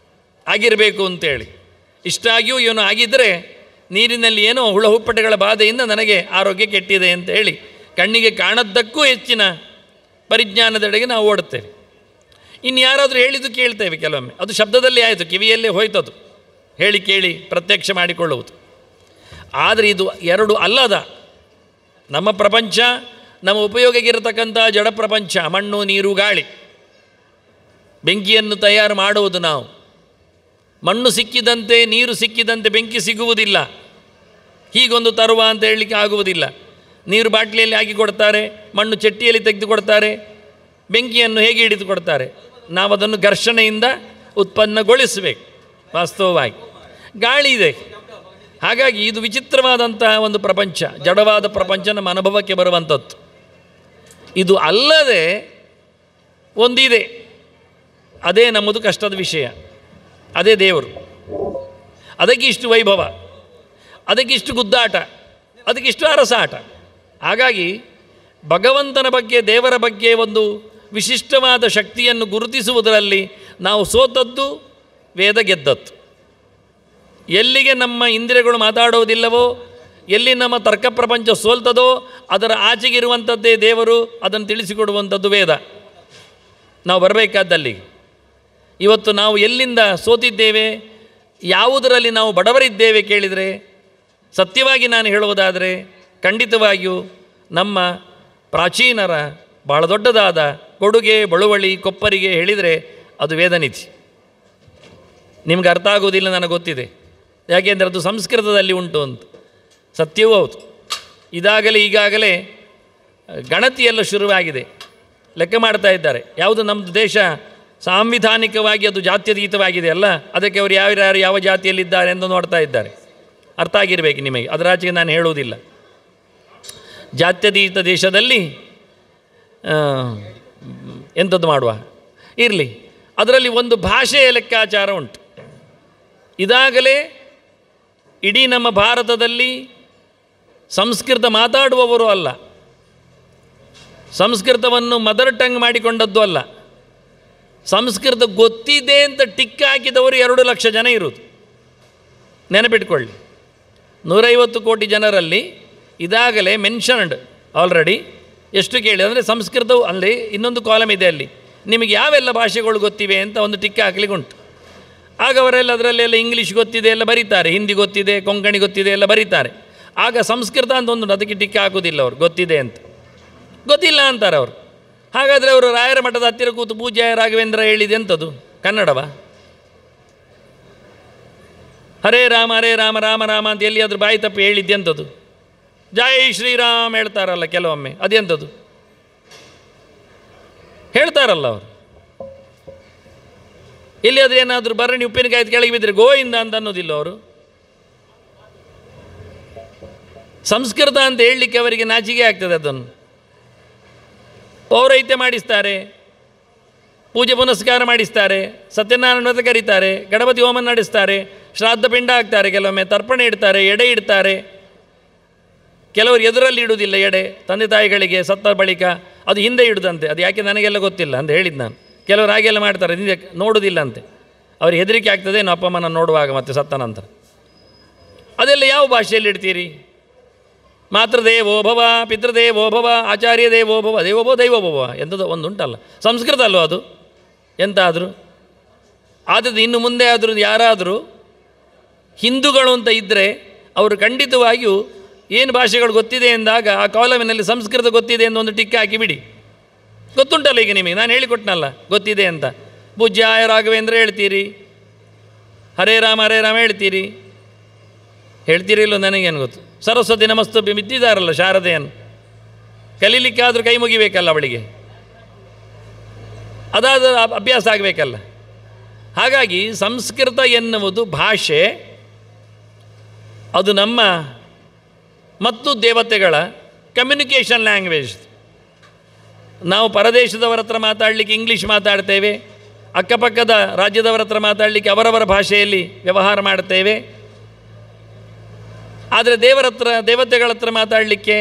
ಆಗಿರಬೇಕು ಅಂತೇಳಿ. ಇಷ್ಟಾಗಿಯೂ ಇವನು ಆಗಿದ್ದರೆ ನೀರಿನಲ್ಲಿ ಏನೋ ಹುಳ ಹುಪ್ಪಟೆಗಳ ಬಾಧೆಯಿಂದ ನನಗೆ ಆರೋಗ್ಯ ಕೆಟ್ಟಿದೆ ಅಂತ ಹೇಳಿ ಕಣ್ಣಿಗೆ ಕಾಣದ್ದಕ್ಕೂ ಹೆಚ್ಚಿನ ಪರಿಜ್ಞಾನದೆಡೆಗೆ ನಾವು ಓಡುತ್ತೇವೆ. ಇನ್ನು ಯಾರಾದರೂ ಹೇಳಿದ್ದು ಕೇಳ್ತೇವೆ ಕೆಲವೊಮ್ಮೆ, ಅದು ಶಬ್ದದಲ್ಲಿ ಆಯಿತು, ಕಿವಿಯಲ್ಲೇ ಹೋಯ್ತದು, ಹೇಳಿ ಕೇಳಿ ಪ್ರತ್ಯಕ್ಷ ಮಾಡಿಕೊಳ್ಳುವುದು. ಆದರೆ ಇದು 2 ಅಲ್ಲದ ನಮ್ಮ ಪ್ರಪಂಚ, ನಮ್ಮ ಉಪಯೋಗಕ್ಕಿರತಕ್ಕಂಥ ಜಡ ಪ್ರಪಂಚ, ಮಣ್ಣು ನೀರು ಗಾಳಿ. ಬೆಂಕಿಯನ್ನು ತಯಾರು ಮಾಡುವುದು ನಾವು. ಮಣ್ಣು ಸಿಕ್ಕಿದಂತೆ ನೀರು ಸಿಕ್ಕಿದಂತೆ ಬೆಂಕಿ ಸಿಗುವುದಿಲ್ಲ. ಹೀಗೊಂದು ತರುವ ಅಂತ ಹೇಳಲಿಕ್ಕೆ ಆಗುವುದಿಲ್ಲ. ನೀರು ಬಾಟ್ಲಿಯಲ್ಲಿ ಹಾಕಿ ಕೊಡ್ತಾರೆ, ಮಣ್ಣು ಚಟ್ಟಿಯಲ್ಲಿ ತೆಗೆದುಕೊಡ್ತಾರೆ, ಬೆಂಕಿಯನ್ನು ಹೇಗೆ ಹಿಡಿದು ಕೊಡ್ತಾರೆ. ನಾವು ಅದನ್ನು ಘರ್ಷಣೆಯಿಂದ ಉತ್ಪನ್ನಗೊಳಿಸಬೇಕು. ವಾಸ್ತವವಾಗಿ ಗಾಳಿ ಇದೆ. ಹಾಗಾಗಿ ಇದು ವಿಚಿತ್ರವಾದಂಥ ಒಂದು ಪ್ರಪಂಚ, ಜಡವಾದ ಪ್ರಪಂಚ ನಮ್ಮ ಅನುಭವಕ್ಕೆ ಬರುವಂಥದ್ದು. ಇದು ಅಲ್ಲದೆ ಒಂದಿದೆ, ಅದೇ ನಮ್ಮದು ಕಷ್ಟದ ವಿಷಯ, ಅದೇ ದೇವರು. ಅದಕ್ಕಿಷ್ಟು ವೈಭವ, ಅದಕ್ಕಿಷ್ಟು ಗುದ್ದಾಟ, ಅದಕ್ಕಿಷ್ಟು ಅರಸಾಟ. ಹಾಗಾಗಿ ಭಗವಂತನ ಬಗ್ಗೆ, ದೇವರ ಬಗ್ಗೆ ಒಂದು ವಿಶಿಷ್ಟವಾದ ಶಕ್ತಿಯನ್ನು ಗುರುತಿಸುವುದರಲ್ಲಿ ನಾವು ಸೋತದ್ದು, ವೇದ ಗೆದ್ದದ್ದು. ಎಲ್ಲಿಗೆ ನಮ್ಮ ಇಂದ್ರಿಯಗಳು ಮಾತಾಡೋದಿಲ್ಲವೋ, ಎಲ್ಲಿ ನಮ್ಮ ತರ್ಕ ಪ್ರಪಂಚ ಸೋಲ್ತದೋ ಅದರ ಆಚೆಗಿರುವಂಥದ್ದೇ ದೇವರು, ಅದನ್ನು ತಿಳಿಸಿಕೊಡುವಂಥದ್ದು ವೇದ. ನಾವು ಬರಬೇಕಾದಲ್ಲಿ ಇವತ್ತು ನಾವು ಎಲ್ಲಿಂದ ಸೋತಿದ್ದೇವೆ, ಯಾವುದರಲ್ಲಿ ನಾವು ಬಡವರಿದ್ದೇವೆ ಕೇಳಿದರೆ, ಸತ್ಯವಾಗಿ ನಾನು ಹೇಳುವುದಾದರೆ ಖಂಡಿತವಾಗಿಯೂ ನಮ್ಮ ಪ್ರಾಚೀನರ ಬಹಳ ದೊಡ್ಡದಾದ ಕೊಡುಗೆ, ಬಳುವಳಿ, ಕೊಪ್ಪರಿಗೆ ಹೇಳಿದರೆ ಅದು ವೇದನಿಧಿ. ನಿಮ್ಗೆ ಅರ್ಥ ಆಗೋದಿಲ್ಲ ನನಗೆ ಗೊತ್ತಿದೆ, ಯಾಕೆಂದರೆ ಅದು ಸಂಸ್ಕೃತದಲ್ಲಿ ಉಂಟು ಅಂತ. ಸತ್ಯವೂ ಹೌದು. ಈಗಾಗಲೇ ಗಣತಿಯೆಲ್ಲ ಶುರುವಾಗಿದೆ, ಲೆಕ್ಕ ಮಾಡ್ತಾ ಇದ್ದಾರೆ. ಯಾವುದು ನಮ್ಮದು ದೇಶ ಸಾಂವಿಧಾನಿಕವಾಗಿ ಅದು ಜಾತ್ಯತೀತವಾಗಿದೆ ಅಲ್ಲ, ಅದಕ್ಕೆ ಅವರು ಯಾರ್ಯಾರು ಯಾವ ಜಾತಿಯಲ್ಲಿದ್ದಾರೆ ಎಂದು ನೋಡ್ತಾ ಇದ್ದಾರೆ. ಅರ್ಥ ಆಗಿರಬೇಕು ನಿಮಗೆ, ಅದರಾಚೆಗೆ ನಾನು ಹೇಳುವುದಿಲ್ಲ. ಜಾತ್ಯತೀತ ದೇಶದಲ್ಲಿ ಎಂಥದ್ದು ಮಾಡುವ ಇರಲಿ, ಅದರಲ್ಲಿ ಒಂದು ಭಾಷೆಯ ಲೆಕ್ಕಾಚಾರ ಉಂಟು. ಇದಾಗಲೇ ಇಡೀ ನಮ್ಮ ಭಾರತದಲ್ಲಿ ಸಂಸ್ಕೃತ ಮಾತಾಡುವವರು ಅಲ್ಲ, ಸಂಸ್ಕೃತವನ್ನು ಮದರ್ ಟಂಗ್ ಮಾಡಿಕೊಂಡದ್ದು ಅಲ್ಲ, ಸಂಸ್ಕೃತ ಗೊತ್ತಿದೆ ಅಂತ ಟಿಕ್ ಹಾಕಿದವರು 2 ಲಕ್ಷ ಜನ ಇರುವುದು. ನೆನಪಿಟ್ಕೊಳ್ಳಿ, 150 ಕೋಟಿ ಜನರಲ್ಲಿ ಇದಾಗಲೇ ಮೆನ್ಷನ್ಡ್ ಆಲ್ರೆಡಿ. ಎಷ್ಟು ಕೇಳಿ ಅಂದರೆ ಸಂಸ್ಕೃತವು ಅಲ್ಲಿ ಇನ್ನೊಂದು ಕಾಲಮ್ ಇದೆ, ಅಲ್ಲಿ ನಿಮಗೆ ಯಾವೆಲ್ಲ ಭಾಷೆಗಳು ಗೊತ್ತಿವೆ ಅಂತ ಒಂದು ಟಿಕ್ ಹಾಕ್ಲಿಕ್ಕೆ ಉಂಟು. ಆಗ ಅವರೆಲ್ಲ ಅದರಲ್ಲೆಲ್ಲ ಇಂಗ್ಲೀಷ್ ಗೊತ್ತಿದೆ ಎಲ್ಲ ಬರೀತಾರೆ, ಹಿಂದಿ ಗೊತ್ತಿದೆ, ಕೊಂಕಣಿ ಗೊತ್ತಿದೆ ಎಲ್ಲ ಬರೀತಾರೆ. ಆಗ ಸಂಸ್ಕೃತ ಅಂತ ಒಂದು ಅದಕ್ಕೆ ಟಿಕ್ ಹಾಕೋದಿಲ್ಲ, ಅವರು ಗೊತ್ತಿದೆ ಅಂತ, ಗೊತ್ತಿಲ್ಲ ಅಂತಾರೆ ಅವರು. ಹಾಗಾದರೆ ಅವರು ರಾಯರ ಮಠದ ಹತ್ತಿರ ಕೂತು ಪೂಜ್ಯ ರಾಘವೇಂದ್ರ ಹೇಳಿದೆ ಅಂಥದ್ದು ಕನ್ನಡವಾ? ಹರೇ ರಾಮ ರಾಮ ರಾಮ ಅಂತ ಎಲ್ಲಿಯಾದರೂ ಬಾಯಿ ತಪ್ಪಿ ಹೇಳಿದ್ದೆ ಅಂಥದ್ದು. ಜೈ ಶ್ರೀರಾಮ್ ಹೇಳ್ತಾರಲ್ಲ ಕೆಲವೊಮ್ಮೆ, ಅದೆಂಥದ್ದು ಹೇಳ್ತಾರಲ್ಲ ಅವರು. ಎಲ್ಲಿಯಾದರೂ ಏನಾದರೂ ಭರಣಿ ಉಪ್ಪಿನಕಾಯಿ ಕೆಳಗೆ ಬಿದ್ದರೆ ಗೋವಿಂದ ಅಂತ ಅನ್ನೋದಿಲ್ಲ ಅವರು. ಸಂಸ್ಕೃತ ಅಂತ ಹೇಳಲಿಕ್ಕೆ ಅವರಿಗೆ ನಾಚಿಕೆ ಆಗ್ತದೆ. ಅದನ್ನು ಪೌರೈತ್ಯ ಮಾಡಿಸ್ತಾರೆ, ಪೂಜೆ ಪುನಸ್ಕಾರ ಮಾಡಿಸ್ತಾರೆ, ಸತ್ಯನಾರಾಯಣ ವ್ರತ ಕರೀತಾರೆ, ಗಣಪತಿ ಹೋಮ ನಡೆಸ್ತಾರೆ, ಶ್ರಾದ್ದ ಪಿಂಡ ಹಾಕ್ತಾರೆ, ಕೆಲವೊಮ್ಮೆ ತರ್ಪಣೆ ಇಡ್ತಾರೆ, ಎಡೆ ಇಡ್ತಾರೆ. ಕೆಲವರು ಎದುರಲ್ಲಿ ಇಡುವುದಿಲ್ಲ ಎಡೆ, ತಂದೆ ತಾಯಿಗಳಿಗೆ ಸತ್ತ ಬಳಿಕ ಅದು ಹಿಂದೆ ಇಡುದಂತೆ. ಅದು ಯಾಕೆ ನನಗೆಲ್ಲ ಗೊತ್ತಿಲ್ಲ ಅಂತ ಹೇಳಿದ್ದು ನಾನು. ಕೆಲವರು ಹಾಗೆಲ್ಲ ಮಾಡ್ತಾರೆ, ಹಿಂದೆ ನೋಡುವುದಿಲ್ಲ ಅಂತೆ. ಅವ್ರಿಗೆ ಹೆದರಿಕೆ ಆಗ್ತದೆ ಏನು ಅಪ್ಪ ಅಮ್ಮನ ನೋಡುವಾಗ ಮತ್ತು ಸತ್ತ ನಂತರ. ಅದೆಲ್ಲ ಯಾವ ಭಾಷೆಯಲ್ಲಿ ಇಡ್ತೀರಿ? ಮಾತೃದೇವೋಭವ, ಪಿತೃದೇವೋಭವ, ಆಚಾರ್ಯ ದೇವೋಭವ, ದೇವೋಭವ ದೈವೋಭವ ಎಂಥದ್ದು ಒಂದು ಉಂಟಲ್ಲ, ಸಂಸ್ಕೃತ ಅಲ್ಲೋ ಅದು. ಎಂತ ಆದರೂ ಆದದ್ದು ಇನ್ನು ಮುಂದೆ ಆದರೂ ಯಾರಾದರೂ ಹಿಂದೂಗಳು ಅಂತ ಇದ್ದರೆ ಅವರು ಖಂಡಿತವಾಗಿಯೂ ಏನು ಭಾಷೆಗಳು ಗೊತ್ತಿದೆ ಎಂದಾಗ ಆ ಕಾಲಮಿನಲ್ಲಿ ಸಂಸ್ಕೃತ ಗೊತ್ತಿದೆ ಎಂದು ಒಂದು ಟಿಕ್ಕ ಹಾಕಿ ಬಿಡಿ. ಗೊತ್ತುಂಟಲ್ಲ ಈಗ ನಿಮಗೆ, ನಾನು ಹೇಳಿಕೊಟ್ನಲ್ಲ ಗೊತ್ತಿದೆ ಅಂತ. ಪೂಜ್ಯಾಯ ರಾಘವೇಂದ್ರ ಹೇಳ್ತೀರಿ, ಹರೇ ರಾಮ ಹೇಳ್ತೀರಿ ಇಲ್ಲೋ ನನಗೇನು ಗೊತ್ತು. ಸರಸ್ವತಿ ನಮಸ್ತಭ್ಯ ಬಿದ್ದಿದ್ದಾರಲ್ಲ ಶಾರದೆಯನ್ನು, ಕಲೀಲಿಕ್ಕಾದರೂ ಕೈ ಮುಗಿಬೇಕಲ್ಲ ಅವಳಿಗೆ, ಅದಾದ ಅಭ್ಯಾಸ ಆಗಬೇಕಲ್ಲ. ಹಾಗಾಗಿ ಸಂಸ್ಕೃತ ಎನ್ನುವುದು ಭಾಷೆ, ಅದು ನಮ್ಮ ಮತ್ತು ದೇವತೆಗಳ ಕಮ್ಯುನಿಕೇಷನ್ ಲ್ಯಾಂಗ್ವೇಜ್. ನಾವು ಪರದೇಶದವರ ಹತ್ರ ಮಾತಾಡಲಿಕ್ಕೆ ಇಂಗ್ಲೀಷ್ ಮಾತಾಡ್ತೇವೆ, ಅಕ್ಕಪಕ್ಕದ ರಾಜ್ಯದವರ ಹತ್ರ ಮಾತಾಡಲಿಕ್ಕೆ ಅವರವರ ಭಾಷೆಯಲ್ಲಿ ವ್ಯವಹಾರ ಮಾಡ್ತೇವೆ. ಆದರೆ ದೇವತೆಗಳ ಹತ್ರ ಮಾತಾಡಲಿಕ್ಕೆ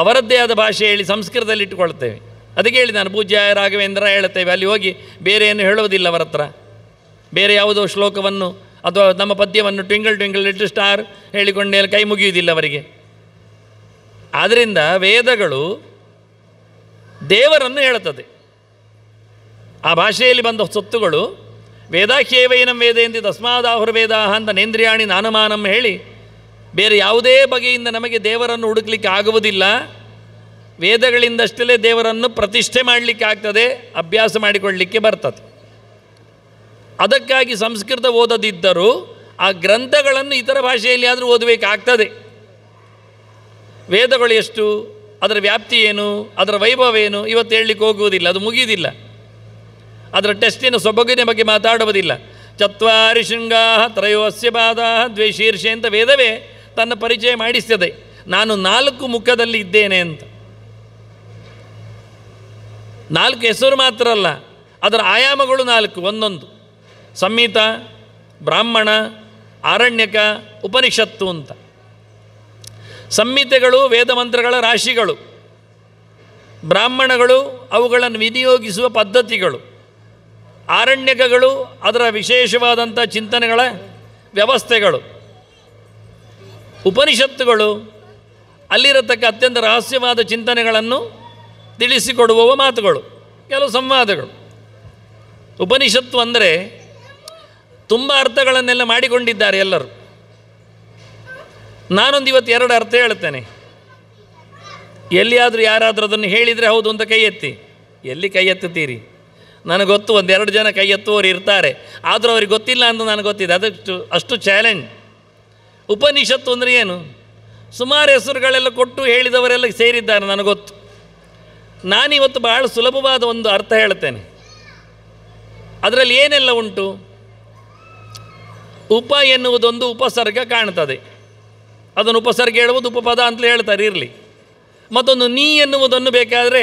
ಅವರದ್ದೇ ಆದ ಭಾಷೆ ಹೇಳಿ ಸಂಸ್ಕೃತದಲ್ಲಿ ಇಟ್ಟುಕೊಳ್ತೇವೆ. ಅದಕ್ಕೆ ಹೇಳಿ ನಾನು ಪೂಜ್ಯ ರಾಘವೇಂದ್ರ ಹೇಳ್ತೇವೆ, ಅಲ್ಲಿ ಹೋಗಿ ಬೇರೆ ಏನು ಹೇಳುವುದಿಲ್ಲ ಅವರ ಹತ್ರ. ಬೇರೆ ಯಾವುದೋ ಶ್ಲೋಕವನ್ನು ಅಥವಾ ನಮ್ಮ ಪದ್ಯವನ್ನು ಟ್ವಿಂಗಲ್ ಟ್ವಿಂಗಲ್ ಲಿಟಲ್ ಸ್ಟಾರ್ ಹೇಳಿಕೊಂಡೇ ಕೈ ಮುಗಿಯುವುದಿಲ್ಲ ಅವರಿಗೆ. ಆದ್ದರಿಂದ ವೇದಗಳು ದೇವರನ್ನು ಹೇಳುತ್ತದೆ. ಆ ಭಾಷೆಯಲ್ಲಿ ಬಂದ ಸೊತ್ತುಗಳು ವೇದಾಖ್ಯೇವೈನಂ ವೇದೇಂತಿ ತಸ್ಮಾದಾಹುರ್ ವೇದಾಹ ಅಂತ ನೇಂದ್ರಿಯಾಣಿ ನಾನಮಾನಂ ಹೇಳಿ ಬೇರೆ ಯಾವುದೇ ಬಗೆಯಿಂದ ನಮಗೆ ದೇವರನ್ನು ಹುಡುಕಲಿಕ್ಕೆ ಆಗುವುದಿಲ್ಲ. ವೇದಗಳಿಂದಷ್ಟೇ ದೇವರನ್ನು ಪ್ರತಿಷ್ಠೆ ಮಾಡಲಿಕ್ಕೆ ಆಗ್ತದೆ, ಅಭ್ಯಾಸ ಮಾಡಿಕೊಳ್ಳಲಿಕ್ಕೆ ಬರ್ತದೆ. ಅದಕ್ಕಾಗಿ ಸಂಸ್ಕೃತ ಓದದಿದ್ದರೂ ಆ ಗ್ರಂಥಗಳನ್ನು ಇತರ ಭಾಷೆಯಲ್ಲಿ ಆದರೂ ಓದಬೇಕಾಗ್ತದೆ. ವೇದಗಳು ಎಷ್ಟು, ಅದರ ವ್ಯಾಪ್ತಿ ಏನು, ಅದರ ವೈಭವ ಏನು ಇವತ್ತು ಹೇಳಲಿಕ್ಕೆ ಹೋಗುವುದಿಲ್ಲ, ಅದು ಮುಗಿಯುವುದಿಲ್ಲ. ಅದರ ಟೆಸ್ಟಿನ ಸೊಬಗಿನ ಬಗ್ಗೆ ಮಾತಾಡುವುದಿಲ್ಲ. ಚತ್ವಾರಿ ಶೃಂಗಾ ತ್ರಯೋಸ್ಯ ಪಾದಾ ದ್ವೇ ಶೀರ್ಷೆ ಅಂತ ವೇದವೇ ತನ್ನ ಪರಿಚಯ ಮಾಡಿಸ್ತದೆ. ನಾನು 4 ಮುಖದಲ್ಲಿ ಇದ್ದೇನೆ ಅಂತ. 4 ಹೆಸರು ಮಾತ್ರ ಅಲ್ಲ, ಅದರ ಆಯಾಮಗಳು 4 ಒಂದೊಂದು. ಸಂಹಿತ, ಬ್ರಾಹ್ಮಣ, ಆರಣ್ಯಕ, ಉಪನಿಷತ್ತು ಅಂತ. ಸಂಹಿತೆಗಳು ವೇದಮಂತ್ರಗಳ ರಾಶಿಗಳು, ಬ್ರಾಹ್ಮಣಗಳು ಅವುಗಳನ್ನು ವಿನಿಯೋಗಿಸುವ ಪದ್ಧತಿಗಳು, ಆರಣ್ಯಕಗಳು ಅದರ ವಿಶೇಷವಾದಂಥ ಚಿಂತನೆಗಳ ವ್ಯವಸ್ಥೆಗಳು, ಉಪನಿಷತ್ತುಗಳು ಅಲ್ಲಿರತಕ್ಕ ಅತ್ಯಂತ ರಹಸ್ಯವಾದ ಚಿಂತನೆಗಳನ್ನು ತಿಳಿಸಿಕೊಡುವ ಮಾತುಗಳು, ಕೆಲವು ಸಂವಾದಗಳು. ಉಪನಿಷತ್ತು ಅಂದರೆ ತುಂಬ ಅರ್ಥಗಳನ್ನೆಲ್ಲ ಮಾಡಿಕೊಂಡಿದ್ದಾರೆ ಎಲ್ಲರೂ. ನಾನೊಂದು ಇವತ್ತು 2 ಅರ್ಥ ಹೇಳ್ತೇನೆ. ಎಲ್ಲಿಯಾದರೂ ಯಾರಾದರೂ ಅದನ್ನು ಹೇಳಿದರೆ ಹೌದು ಅಂತ ಕೈ ಎತ್ತಿ. ಎಲ್ಲಿ ಕೈ ಎತ್ತುತ್ತೀರಿ? ನನಗೆ ಗೊತ್ತು 1-2 ಜನ ಕೈ ಎತ್ತುವವರು ಇರ್ತಾರೆ, ಆದರೂ ಅವ್ರಿಗೆ ಗೊತ್ತಿಲ್ಲ ಅಂತ ನನಗೆ ಗೊತ್ತಿದೆ. ಅಷ್ಟು ಚಾಲೆಂಜ್. ಉಪನಿಷತ್ತು ಅಂದರೆ ಏನು? ಸುಮಾರು ಹೆಸರುಗಳೆಲ್ಲ ಕೊಟ್ಟು ಹೇಳಿದವರೆಲ್ಲ ಸೇರಿದ್ದಾರೆ, ನನಗೆ ಗೊತ್ತು. ನಾನಿವತ್ತು ಬಹಳ ಸುಲಭವಾದ ಒಂದು ಅರ್ಥ ಹೇಳ್ತೇನೆ. ಅದರಲ್ಲಿ ಏನೆಲ್ಲ ಉಂಟು? ಉಪ ಎನ್ನುವುದೊಂದು ಉಪಸರ್ಗ ಕಾಣ್ತದೆ, ಅದನ್ನು ಉಪಸರ್ಗ ಹೇಳುವುದು ಉಪಪದ ಅಂತಲೇ ಹೇಳ್ತಾರೆ, ಇರಲಿ. ಮತ್ತೊಂದು ನೀ ಎನ್ನುವುದನ್ನು ಬೇಕಾದರೆ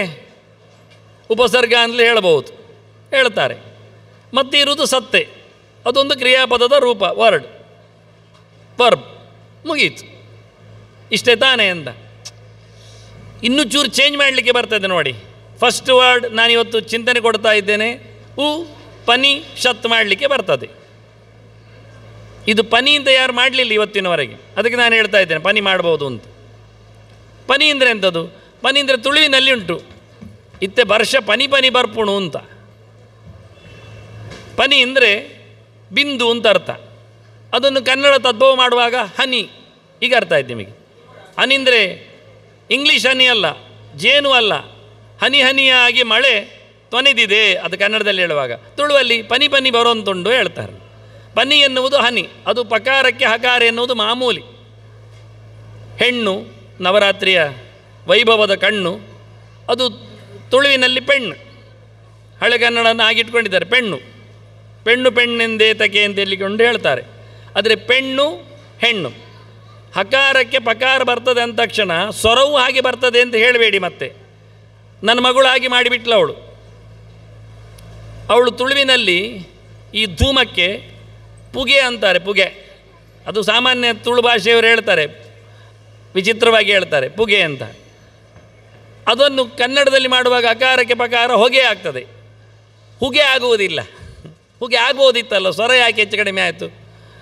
ಉಪಸರ್ಗ ಅಂತಲೇ ಹೇಳ್ಬೋದು, ಹೇಳ್ತಾರೆ. ಮತ್ತೆ ಇರುವುದು ಸತ್ತೆ, ಅದೊಂದು ಕ್ರಿಯಾಪದದ ರೂಪ, ವರ್ಡ್, ಮುಗೀತು, ಇಷ್ಟೇ ತಾನೇ ಅಂತ. ಇನ್ನೂ ಚೂರು ಚೇಂಜ್ ಮಾಡಲಿಕ್ಕೆ ಬರ್ತದೆ ನೋಡಿ. ಫಸ್ಟ್ ವರ್ಡ್ ನಾನಿವತ್ತು ಚಿಂತನೆ ಕೊಡ್ತಾ ಇದ್ದೇನೆ, ಪನಿ ಶತ್ ಮಾಡಲಿಕ್ಕೆ ಬರ್ತದೆ. ಇದು ಪನಿ ಅಂತ ಯಾರು ಮಾಡಲಿಲ್ಲ ಇವತ್ತಿನವರೆಗೆ, ಅದಕ್ಕೆ ನಾನು ಹೇಳ್ತಾ ಇದ್ದೇನೆ ಪನಿ ಮಾಡ್ಬೋದು ಅಂತ. ಪನಿ ಅಂದರೆ ಎಂಥದ್ದು? ಪನಿ ಅಂದರೆ ತುಳುವಿನಲ್ಲಿ ಉಂಟು, ಇತ್ತೆ ವರ್ಷ ಪನಿ ಬರ್ಪುಣು ಅಂತ. ಪನಿ ಅಂದರೆ ಬಿಂದು ಅಂತ ಅರ್ಥ. ಅದನ್ನು ಕನ್ನಡ ತದ್ಭವ ಮಾಡುವಾಗ ಹನಿ, ಈಗ ಅರ್ಥ ಆಯ್ತು ನಿಮಗೆ. ಹನಿ ಅಂದರೆ ಇಂಗ್ಲೀಷ್ ಹನಿ ಅಲ್ಲ, ಜೇನು ಅಲ್ಲ, ಹನಿ ಹನಿಯಾಗಿ ಮಳೆ ತೊನೆದಿದೆ, ಅದು ಕನ್ನಡದಲ್ಲಿ ಹೇಳುವಾಗ. ತುಳುವಲ್ಲಿ ಪನಿ ಬರೋಂತುಂಡು ಹೇಳ್ತಾರೆ. ಪನಿ ಎನ್ನುವುದು ಹನಿ, ಅದು ಪಕಾರಕ್ಕೆ ಹಕಾರ ಎನ್ನುವುದು ಮಾಮೂಲಿ. ಹೆಣ್ಣು, ನವರಾತ್ರಿಯ ವೈಭವದ ಕಣ್ಣು, ಅದು ತುಳುವಿನಲ್ಲಿ ಪೆಣ್ಣು. ಹಳೆಗನ್ನಡನ್ನು ಆಗಿಟ್ಕೊಂಡಿದ್ದಾರೆ, ಪೆಣ್ಣು ಪೆಣ್ಣೆಂದೇತಕೆ ಅಂತ ಹೇಳಿಕೊಂಡು ಹೇಳ್ತಾರೆ. ಆದರೆ ಪೆಣ್ಣು ಹೆಣ್ಣು, ಹಕಾರಕ್ಕೆ ಪಕಾರ ಬರ್ತದೆ ಅಂದ ತಕ್ಷಣ ಸ್ವರವೂ ಹಾಗೆ ಬರ್ತದೆ ಅಂತ ಹೇಳಬೇಡಿ. ಮತ್ತೆ ನನ್ನ ಮಗಳು ಹಾಗೆ ಮಾಡಿಬಿಟ್ಲು ಅವಳು ತುಳುವಿನಲ್ಲಿ ಈ ಧೂಮಕ್ಕೆ ಪುಗೆ ಅಂತಾರೆ. ಪುಗೆ ಅದು ಸಾಮಾನ್ಯ ತುಳು ಭಾಷೆಯವರು ಹೇಳ್ತಾರೆ, ವಿಚಿತ್ರವಾಗಿ ಹೇಳ್ತಾರೆ ಪುಗೆ ಅಂತ. ಅದನ್ನು ಕನ್ನಡದಲ್ಲಿ ಮಾಡುವಾಗ ಅಕಾರಕ್ಕೆ ಪಕಾರ ಹೊಗೆ ಆಗ್ತದೆ, ಹುಗೆ ಆಗುವುದಿಲ್ಲ. ಹುಗೆ ಆಗ್ಬೋದಿತ್ತಲ್ಲ, ಸ್ವರ ಯಾಕೆ ಹೆಚ್ಚು ಕಡಿಮೆ ಆಯಿತು?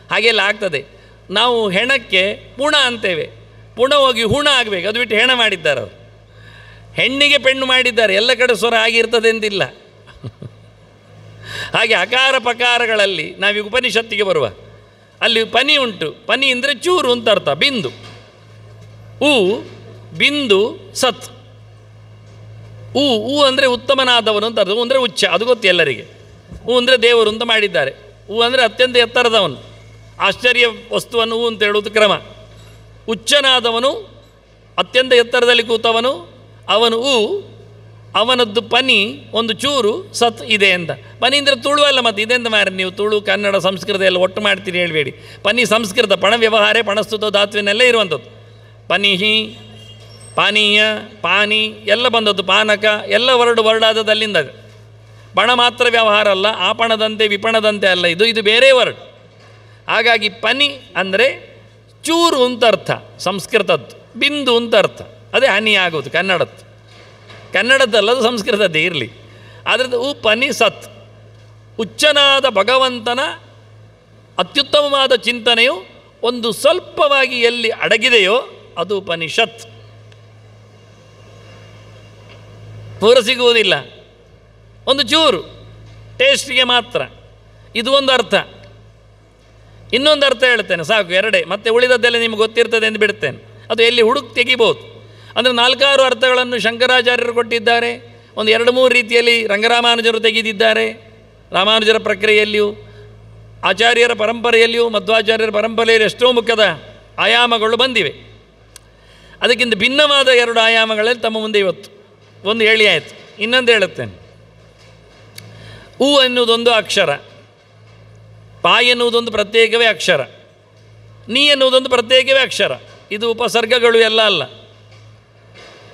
ಹಾಗೆಲ್ಲ ಆಗ್ತದೆ. ನಾವು ಹೆಣಕ್ಕೆ ಪುಣ ಅಂತೇವೆ, ಪುಣ ಹೋಗಿ ಹುಣ ಆಗಬೇಕು, ಅದು ಬಿಟ್ಟು ಹೆಣ ಮಾಡಿದ್ದಾರೆ ಅವರು. ಹೆಣ್ಣಿಗೆ ಪೆಣ್ಣು ಮಾಡಿದ್ದಾರೆ, ಎಲ್ಲ ಕಡೆ ಸ್ವರ ಆಗಿರ್ತದೆ ಎಂದಿಲ್ಲ. ಹಾಗೆ ಅಕಾರ ಪಕಾರಗಳಲ್ಲಿ ನಾವೀಗ ಉಪನಿಷತ್ತಿಗೆ ಬರುವ, ಅಲ್ಲಿ ಪನಿ ಉಂಟು. ಪನಿ ಅಂದರೆ ಚೂರು ಅಂತ ಅರ್ಥ, ಬಿಂದು. ಬಿಂದು ಸತ್. ಅಂದರೆ ಉತ್ತಮನಾದವನು ಅಂತ ಅರ್ಥ. ಅಂದರೆ ಉಚ್ಚ, ಅದು ಗೊತ್ತು ಎಲ್ಲರಿಗೆ. ಅಂದರೆ ದೇವರು ಅಂತ ಮಾಡಿದ್ದಾರೆ. ಹೂ ಅಂದರೆ ಅತ್ಯಂತ ಎತ್ತರದವನು, ಆಶ್ಚರ್ಯ ವಸ್ತುವನ್ನು ಹೂ ಅಂತ ಹೇಳುವುದು ಕ್ರಮ. ಉಚ್ಚನಾದವನು, ಅತ್ಯಂತ ಎತ್ತರದಲ್ಲಿ ಕೂತವನು, ಅವನು ಹೂ, ಅವನದ್ದು ಪನಿ ಒಂದು ಚೂರು ಸತ್ ಇದೆ ಅಂತ. ಪನಿ ಅಂದರೆ ತುಳು ಅಲ್ಲ, ಮತ್ತು ಇದೆಂತ ಮಾರ ನೀವು ತುಳು ಕನ್ನಡ ಸಂಸ್ಕೃತ ಎಲ್ಲ ಒಟ್ಟು ಮಾಡ್ತೀರಿ ಹೇಳಬೇಡಿ. ಪನಿ ಸಂಸ್ಕೃತ, ಪಣ ವ್ಯವಹಾರ ಪಣಸ್ತುತ ಧಾತುವಿನೆಲ್ಲ ಇರುವಂಥದ್ದು. ಪನಿಹಿ, ಪಾನೀಯ, ಪಾನಿ ಎಲ್ಲ ಬಂದದ್ದು, ಪಾನಕ ಎಲ್ಲ ವರ್ಡಾದದ್ದು ಅಲ್ಲಿಂದ. ಪಣ ಮಾತ್ರ ವ್ಯವಹಾರ ಅಲ್ಲ, ಆಪಣದಂತೆ ವಿಪಣದಂತೆ ಅಲ್ಲ, ಇದು ಬೇರೆ ವರ್ಡ್. ಹಾಗಾಗಿ ಪನಿ ಅಂದರೆ ಚೂರು ಅಂತ ಅರ್ಥ ಸಂಸ್ಕೃತದ್ದು, ಬಿಂದು ಅಂತ ಅರ್ಥ. ಅದೇ ಹನಿ ಆಗೋದು ಕನ್ನಡದ್ದಲ್ಲದು ಸಂಸ್ಕೃತದ್ದೇ ಇರಲಿ. ಅದರದ್ದು ಉಪನಿ ಸತ್, ಉಚ್ಚನಾದ ಭಗವಂತನ ಅತ್ಯುತ್ತಮವಾದ ಚಿಂತನೆಯು ಒಂದು ಸ್ವಲ್ಪವಾಗಿ ಎಲ್ಲಿ ಅಡಗಿದೆಯೋ ಅದು ಉಪನಿಷತ್. ಪೂರ ಸಿಗುವುದಿಲ್ಲ, ಒಂದು ಚೂರು ಟೇಸ್ಟಿಗೆ ಮಾತ್ರ. ಇದು ಒಂದು ಅರ್ಥ. ಇನ್ನೊಂದು ಅರ್ಥ ಹೇಳ್ತೇನೆ, ಸಾಕು, ಎರಡೇ, ಮತ್ತೆ ಉಳಿದದ್ದೆಲ್ಲ ನಿಮ್ಗೆ ಗೊತ್ತಿರ್ತದೆ ಎಂದು ಬಿಡ್ತೇನೆ. ಅದು ಎಲ್ಲಿ ತೆಗಿಬೋದು. ಅಂದರೆ 4-6 ಅರ್ಥಗಳನ್ನು ಶಂಕರಾಚಾರ್ಯರು ಕೊಟ್ಟಿದ್ದಾರೆ. ಒಂದು 2-3 ರೀತಿಯಲ್ಲಿ ರಂಗರಾಮಾನುಜರು ತೆಗೆದಿದ್ದಾರೆ. ರಾಮಾನುಜರ ಪ್ರಕ್ರಿಯೆಯಲ್ಲಿಯೂ ಆಚಾರ್ಯರ ಪರಂಪರೆಯಲ್ಲಿಯೂ ಮಧ್ವಾಚಾರ್ಯರ ಪರಂಪರೆಯಲ್ಲಿ ಎಷ್ಟೋ ಮುಖದ ಆಯಾಮಗಳು ಬಂದಿವೆ. ಅದಕ್ಕಿಂತ ಭಿನ್ನವಾದ 2 ಆಯಾಮಗಳಲ್ಲಿ ತಮ್ಮ ಮುಂದೆ ಇವತ್ತು ಒಂದು ಹೇಳಿ ಆಯಿತು. ಇನ್ನೊಂದು ಹೇಳುತ್ತೇನೆ. ಹೂ ಎನ್ನುವುದೊಂದು ಅಕ್ಷರ, ಪಾ ಎನ್ನುವುದೊಂದು ಪ್ರತ್ಯೇಕವೇ ಅಕ್ಷರ, ನೀ ಎನ್ನುವುದೊಂದು ಪ್ರತ್ಯೇಕವೇ ಅಕ್ಷರ. ಇದು ಉಪಸರ್ಗಗಳು ಎಲ್ಲ ಅಲ್ಲ,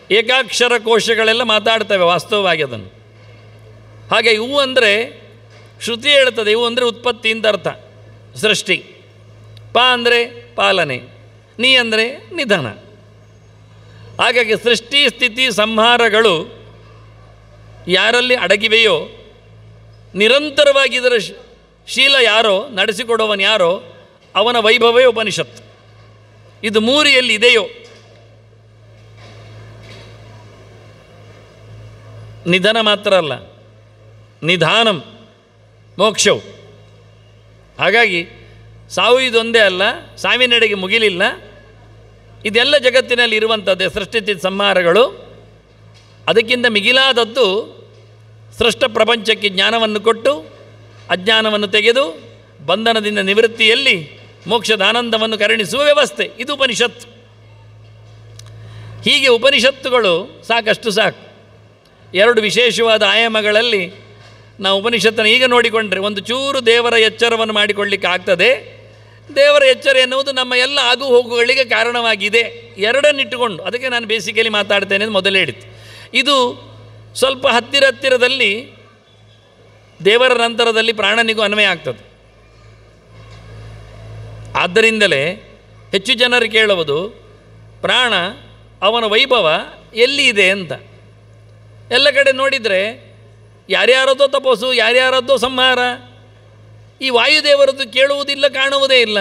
ಏಕಾಕ್ಷರ ಕೋಶಗಳೆಲ್ಲ ಮಾತಾಡ್ತವೆ ವಾಸ್ತವವಾಗಿ ಅದನ್ನು. ಹಾಗೆ ಹೂ ಅಂದರೆ ಶ್ರುತಿ ಹೇಳ್ತದೆ, ಹೂ ಅಂದರೆ ಉತ್ಪತ್ತಿ ಅಂತ ಅರ್ಥ, ಸೃಷ್ಟಿ. ಪಾ ಅಂದರೆ ಪಾಲನೆ, ನೀ ಅಂದರೆ ನಿಧನ. ಹಾಗಾಗಿ ಸೃಷ್ಟಿ ಸ್ಥಿತಿ ಸಂಹಾರಗಳು ಯಾರಲ್ಲಿ ಅಡಗಿವೆಯೋ, ನಿರಂತರವಾಗಿ ಇದರ ಶೀಲ ಯಾರೋ, ನಡೆಸಿಕೊಡುವವನು ಯಾರೋ, ಅವನ ವೈಭವವೇ ಉಪನಿಷತ್ತು. ಇದು 3 ಎಲ್ಲಿ ಇದೆಯೋ, ನಿಧನ ಮಾತ್ರ ಅಲ್ಲ, ನಿಧಾನಂ ಮೋಕ್ಷವು. ಹಾಗಾಗಿ ಸಾವು ಇದೊಂದೇ ಅಲ್ಲ, ಸಾವಿನೆಡೆಗೆ ಮುಗಿಲಿಲ್ಲ. ಇದೆಲ್ಲ ಜಗತ್ತಿನಲ್ಲಿ ಇರುವಂಥದ್ದೇ ಸೃಷ್ಟಿ ಸಂಹಾರಗಳು. ಅದಕ್ಕಿಂತ ಮಿಗಿಲಾದದ್ದು ಸೃಷ್ಟ ಪ್ರಪಂಚಕ್ಕೆ ಜ್ಞಾನವನ್ನು ಕೊಟ್ಟು ಅಜ್ಞಾನವನ್ನು ತೆಗೆದು ಬಂಧನದಿಂದ ನಿವೃತ್ತಿಯಲ್ಲಿ ಮೋಕ್ಷದ ಆನಂದವನ್ನು ಕರುಣಿಸುವ ವ್ಯವಸ್ಥೆ. ಇದು ಉಪನಿಷತ್ತು. ಹೀಗೆ ಉಪನಿಷತ್ತುಗಳು ಸಾಕಷ್ಟು ಸಾಕು. 2 ವಿಶೇಷವಾದ ಆಯಾಮಗಳಲ್ಲಿ ನಾವು ಉಪನಿಷತ್ತನ್ನು ಈಗ ನೋಡಿಕೊಂಡ್ರೆ ಒಂದು ಚೂರು ದೇವರ ಎಚ್ಚರವನ್ನು ಮಾಡಿಕೊಳ್ಳಿಕ್ಕೆ ಆಗ್ತದೆ. ದೇವರ ಎಚ್ಚರ ಎನ್ನುವುದು ನಮ್ಮ ಎಲ್ಲ ಆಗು ಹೋಗುಗಳಿಗೆ ಕಾರಣವಾಗಿದೆ. 2ಅನ್ನಿಟ್ಟುಕೊಂಡು, ಅದಕ್ಕೆ ನಾನು ಬೇಸಿಕಲಿ ಮಾತಾಡ್ತೇನೆ ಅಂತ ಮೊದಲೇ ಹೇಳಿದ್ದು. ಇದು ಸ್ವಲ್ಪ ಹತ್ತಿರದಲ್ಲಿ ದೇವರ ನಂತರದಲ್ಲಿ ಪ್ರಾಣನಿಗೂ ಅನ್ವಯ ಆಗ್ತದೆ. ಆದ್ದರಿಂದಲೇ ಹೆಚ್ಚು ಜನರು ಕೇಳುವುದು ಪ್ರಾಣ ಅವನ ವೈಭವ ಎಲ್ಲಿ ಇದೆ ಅಂತ. ಎಲ್ಲ ಕಡೆ ನೋಡಿದರೆ ಯಾರ್ಯಾರದ್ದೋ ತಪಸ್ಸು, ಯಾರ್ಯಾರದ್ದೋ ಸಂಹಾರ. ಈ ವಾಯುದೇವರದ್ದು ಕೇಳುವುದಿಲ್ಲ, ಕಾಣುವುದೇ ಇಲ್ಲ.